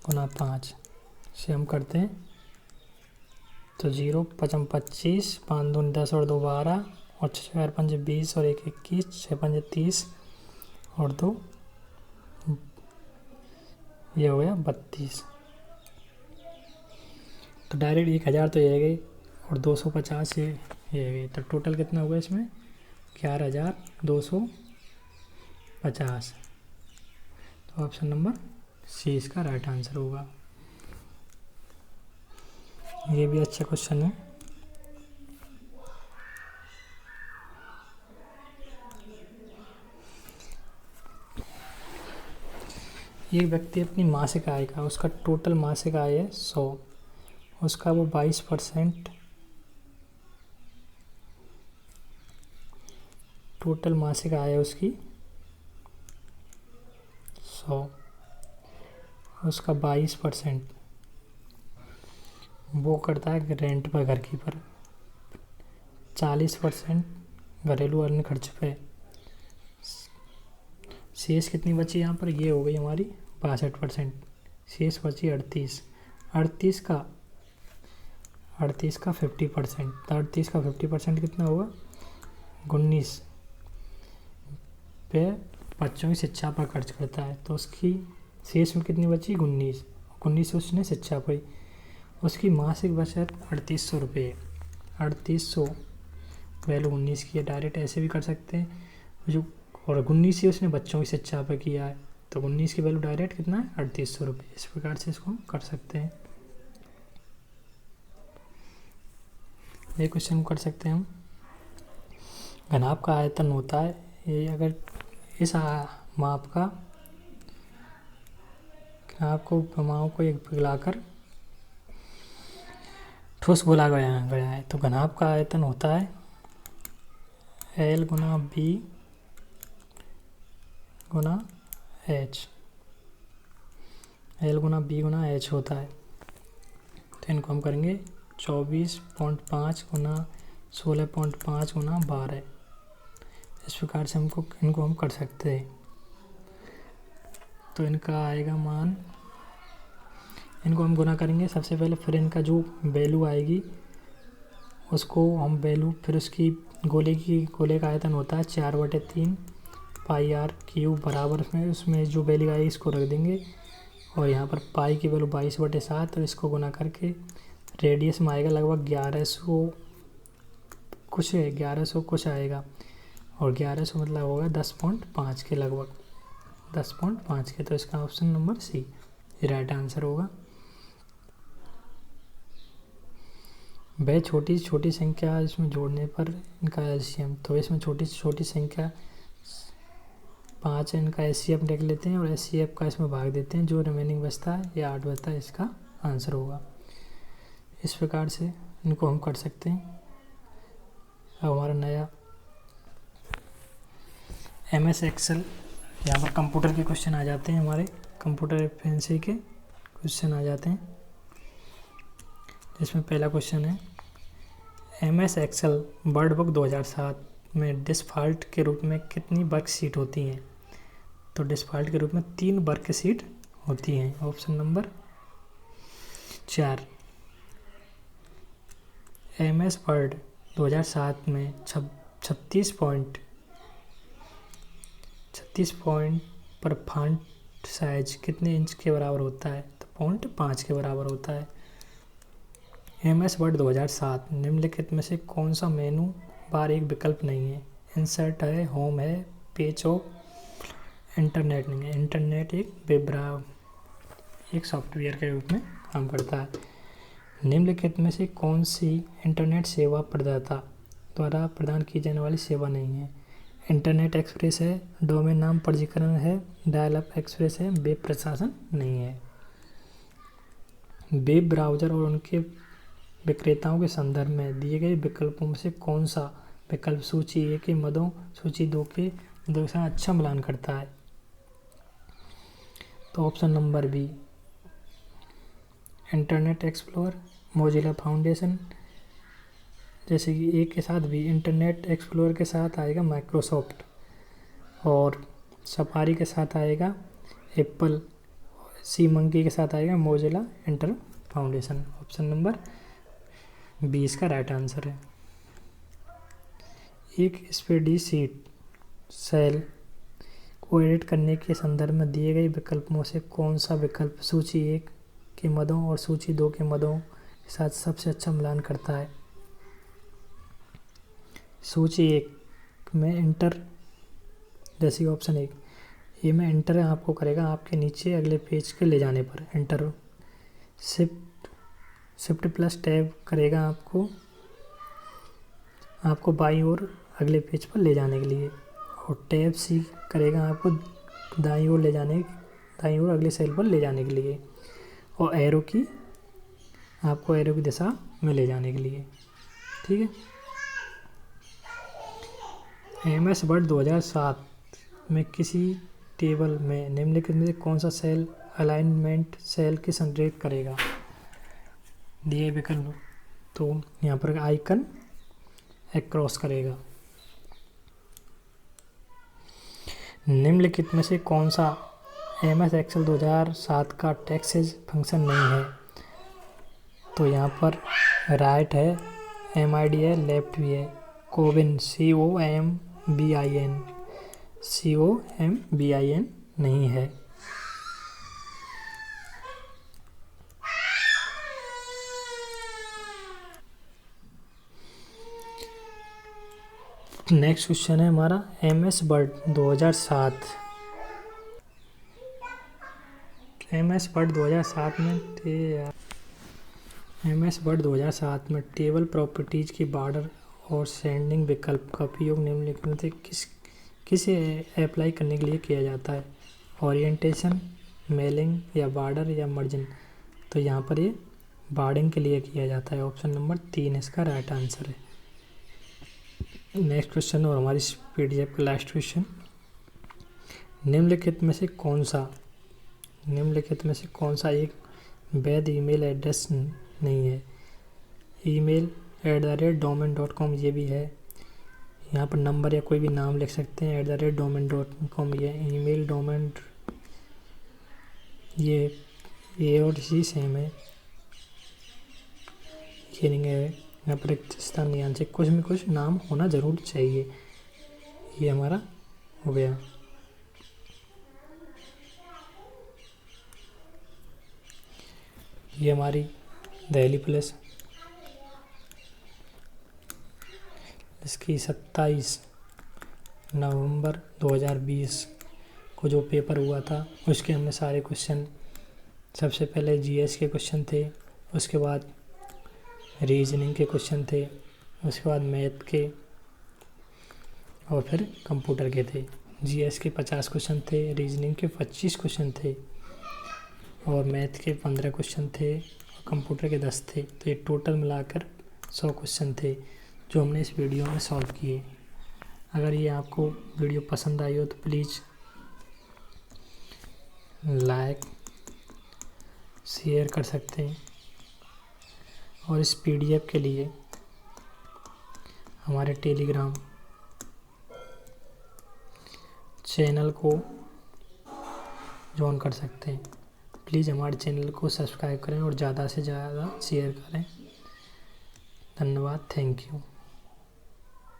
गुना 5 से हम करते हैं तो 0 5 25, 5 दूनी 10 और 2 12 और 6 4 5 20 और 1 21, 6 5 30 और 2 ये हो गया 32। तो डायरेक्ट 1,000 तो ये गई और 250 ये गई, तो टोटल कितना हुआ इसमें 11,250। तो ऑप्शन नंबर सी इसका राइट आंसर होगा। ये भी अच्छा क्वेश्चन है। एक व्यक्ति अपनी मासिक आय का, उसका टोटल मासिक आय है 100, उसका वो 22% टोटल मासिक आय है उसकी 100, उसका 22% वो करता है रेंट पर, घर की पर, 40% घरेलू अन्य खर्च पे। शेष कितनी बची यहाँ पर, ये हो गई हमारी 62%, शेष बची 38, 38 का 50%, तो 38 का 50% कितना होगा 19 पे बच्चों की शिक्षा पर खर्च करता है, तो उसकी शेष में कितनी बची 19 उसने शिक्षा पर, उसकी मासिक बचत 3800 रुपये, 3800 वैल्यू 19 की है। डायरेक्ट ऐसे भी कर सकते हैं जो, और 19 ही उसने बच्चों की शिक्षा पर किया है, तो 19 की वैल्यू डायरेक्ट कितना है 3800 रुपये। इस प्रकार से इसको हम कर सकते हैं। ये क्वेश्चन कर सकते हैं हम। घनाभ का आयतन होता है, ये अगर इस माप का घनाभ को प्रमाणों को एक पिघलाकर ठोस बोला गया है, तो घनाभ का आयतन होता है L गुना B गुना H, L गुना B गुना H होता है। तो इनको हम करेंगे 24.5 गुना 16.5 गुना 12, इस प्रकार से इनको हम कर सकते हैं। तो इनका आएगा मान, इनको हम गुना करेंगे सबसे पहले, फिर इनका जो वैल्यू आएगी उसको हम वैल्यू, फिर उसकी गोले का आयतन होता है 4/3 पाई आर क्यूब बराबर में, उसमें जो वैल्यू आएगी इसको रख देंगे, और यहाँ पर पाई की वैल्यू 22/7, तो इसको गुना करके रेडियस में आएगा लगभग 1100 कुछ आएगा, और 1100 मतलब होगा 10.5 के लगभग, 10.5 के। तो इसका option number C right answer होगा। वह छोटी छोटी संख्या इसमें जोड़ने पर इनका एलसीएम, तो इसमें छोटी छोटी संख्या 5 है, इनका एचसीएफ देख लेते हैं और एचसीएफ का इसमें भाग देते हैं, जो रिमेनिंग बचता है या 8 बचता है, इसका आंसर होगा। इस प्रकार से इनको हम कर सकते हैं। अब हमारा नया MS एक्सेल, यहाँ पर कंप्यूटर के क्वेश्चन आ जाते हैं, हमारे कंप्यूटर एफिशिएंसी के क्वेश्चन आ जाते हैं, जिसमें पहला क्वेश्चन है MS एक्सेल वर्ड बुक 2007 में डिफ़ॉल्ट के रूप में कितनी वर्कशीट होती हैं? तो डिफ़ॉल्ट के रूप में 3 वर्कशीट होती हैं। Option number 4। MS वर्ड 2007 में 36 पॉइंट पर फॉन्ट साइज कितने इंच के बराबर होता है? तो 0.5 के बराबर होता है। MS वर्ड 2007 निम्नलिखित में से कौन सा मेनू बार एक विकल्प नहीं है? इंसर्ट है, होम है, पेज ऑफ, इंटरनेट नहीं है। इंटरनेट एक सॉफ्टवेयर के रूप में काम करता है। निम्नलिखित में से कौन सी इंटरनेट सेवा प्रदाता द्वारा प्रदान की जाने वाली सेवा नहीं है? इंटरनेट एक्सप्रेस है, डोमेन नाम पंजीकरण है, डायल अप एक्सप्रेस है, वेब प्रशासन नहीं है। वेब ब्राउज़र और उनके विक्रेताओं के संदर्भ में दिए गए विकल्पों में से कौन सा विकल्प सूची 1 के मदों सूची 2 के मदों के साथ अच्छा मिलान करता है? तो option number B, internet explorer, Mozilla foundation. जैसे कि ए के साथ भी इंटरनेट एक्सप्लोरर के साथ आएगा माइक्रोसॉफ्ट, और सफारी के साथ आएगा एप्पल, सी मंकी के साथ आएगा Mozilla inter foundation. Option number B इसका राइट आंसर है। एक स्प्रेडशीट सेल को एडिट करने के संदर्भ में दिए गए विकल्पों से कौन सा विकल्प सूची 1 के मदों और सूची 2 के मदों के साथ सबसे अच्छा मिलान करता है? सूची 1 में इंटर, जैसे ऑप्शन 1 ये में इंटर आपको करेगा आपके नीचे अगले पेज के ले जाने पर इंटर। शिफ्ट प्लस टैब करेगा आपको बाईं ओर अगले पेज पर ले जाने के लिए, और टैब सी करेगा आपको दाईं ओर अगले सेल पर ले जाने के लिए, और एरो की दिशा में ले जाने के लिए। ठीक है। MS वर्ड 2007 में किसी टेबल में निम्नलिखित में से कौन सा सेल अलाइनमेंट सेल की संरेखित करेगा? दिए विकल्प, तो यहाँ पर आइकन क्रॉस करेगा। निम्नलिखित में से कौन सा MS एक्सेल 2007 का टेक्स्ट फंक्शन नहीं है? तो यहाँ पर राइट है, MID है, लेफ्ट भी है, कोबिन COMBIN नहीं है। नेक्स्ट क्वेश्चन है हमारा MS वर्ड 2007 में टेबल प्रॉपर्टीज की बॉर्डर और सेंडिंग विकल्प का उपयोग निम्नलिखित में से किसे अप्लाई करने के लिए किया जाता है? ओरिएंटेशन, मेलिंग, या बॉर्डर, या मर्जिन। तो यहाँ पर ये बॉर्डिंग के लिए किया जाता है। ऑप्शन नंबर 3 इसका राइट आंसर है। नेक्स्ट क्वेश्चन और हमारी PDF का लास्ट क्वेश्चन, निम्नलिखित में से कौन सा एक वैध ईमेल एड्रेस नहीं है? email@domain.com ये भी है, यहाँ पर नंबर या कोई भी नाम लिख सकते हैं, @domain.com ये ईमेल डोमेन, ये और इसी सेम है, ये नहीं है। यहाँ पर स्थान नहीं आना चाहिए, कुछ में कुछ नाम होना जरूर चाहिए। ये हमारा हो गया। ये हमारी दिल्ली पुलिस, इसकी 27 नवंबर 2020 को जो पेपर हुआ था उसके हमें सारे क्वेश्चन, सबसे पहले GS के क्वेश्चन थे, उसके बाद रीजनिंग के क्वेश्चन थे, उसके बाद मैथ के, और फिर कंप्यूटर के थे। GS के 50 क्वेश्चन थे, रीजनिंग के 25 क्वेश्चन थे, और मैथ के 15 क्वेश्चन थे, और कंप्यूटर के 10 थे। तो ये टोटल मिलाकर 100 क्वेश्चन थे जो हमने इस वीडियो में सॉल्व किए। अगर ये आपको वीडियो पसंद आई हो तो प्लीज़ लाइक शेयर कर सकते हैं, और इस PDF के लिए हमारे टेलीग्राम चैनल को ज्वाइन कर सकते हैं। प्लीज़ हमारे चैनल को सब्सक्राइब करें और ज़्यादा से ज़्यादा शेयर करें। धन्यवाद, थैंक यू।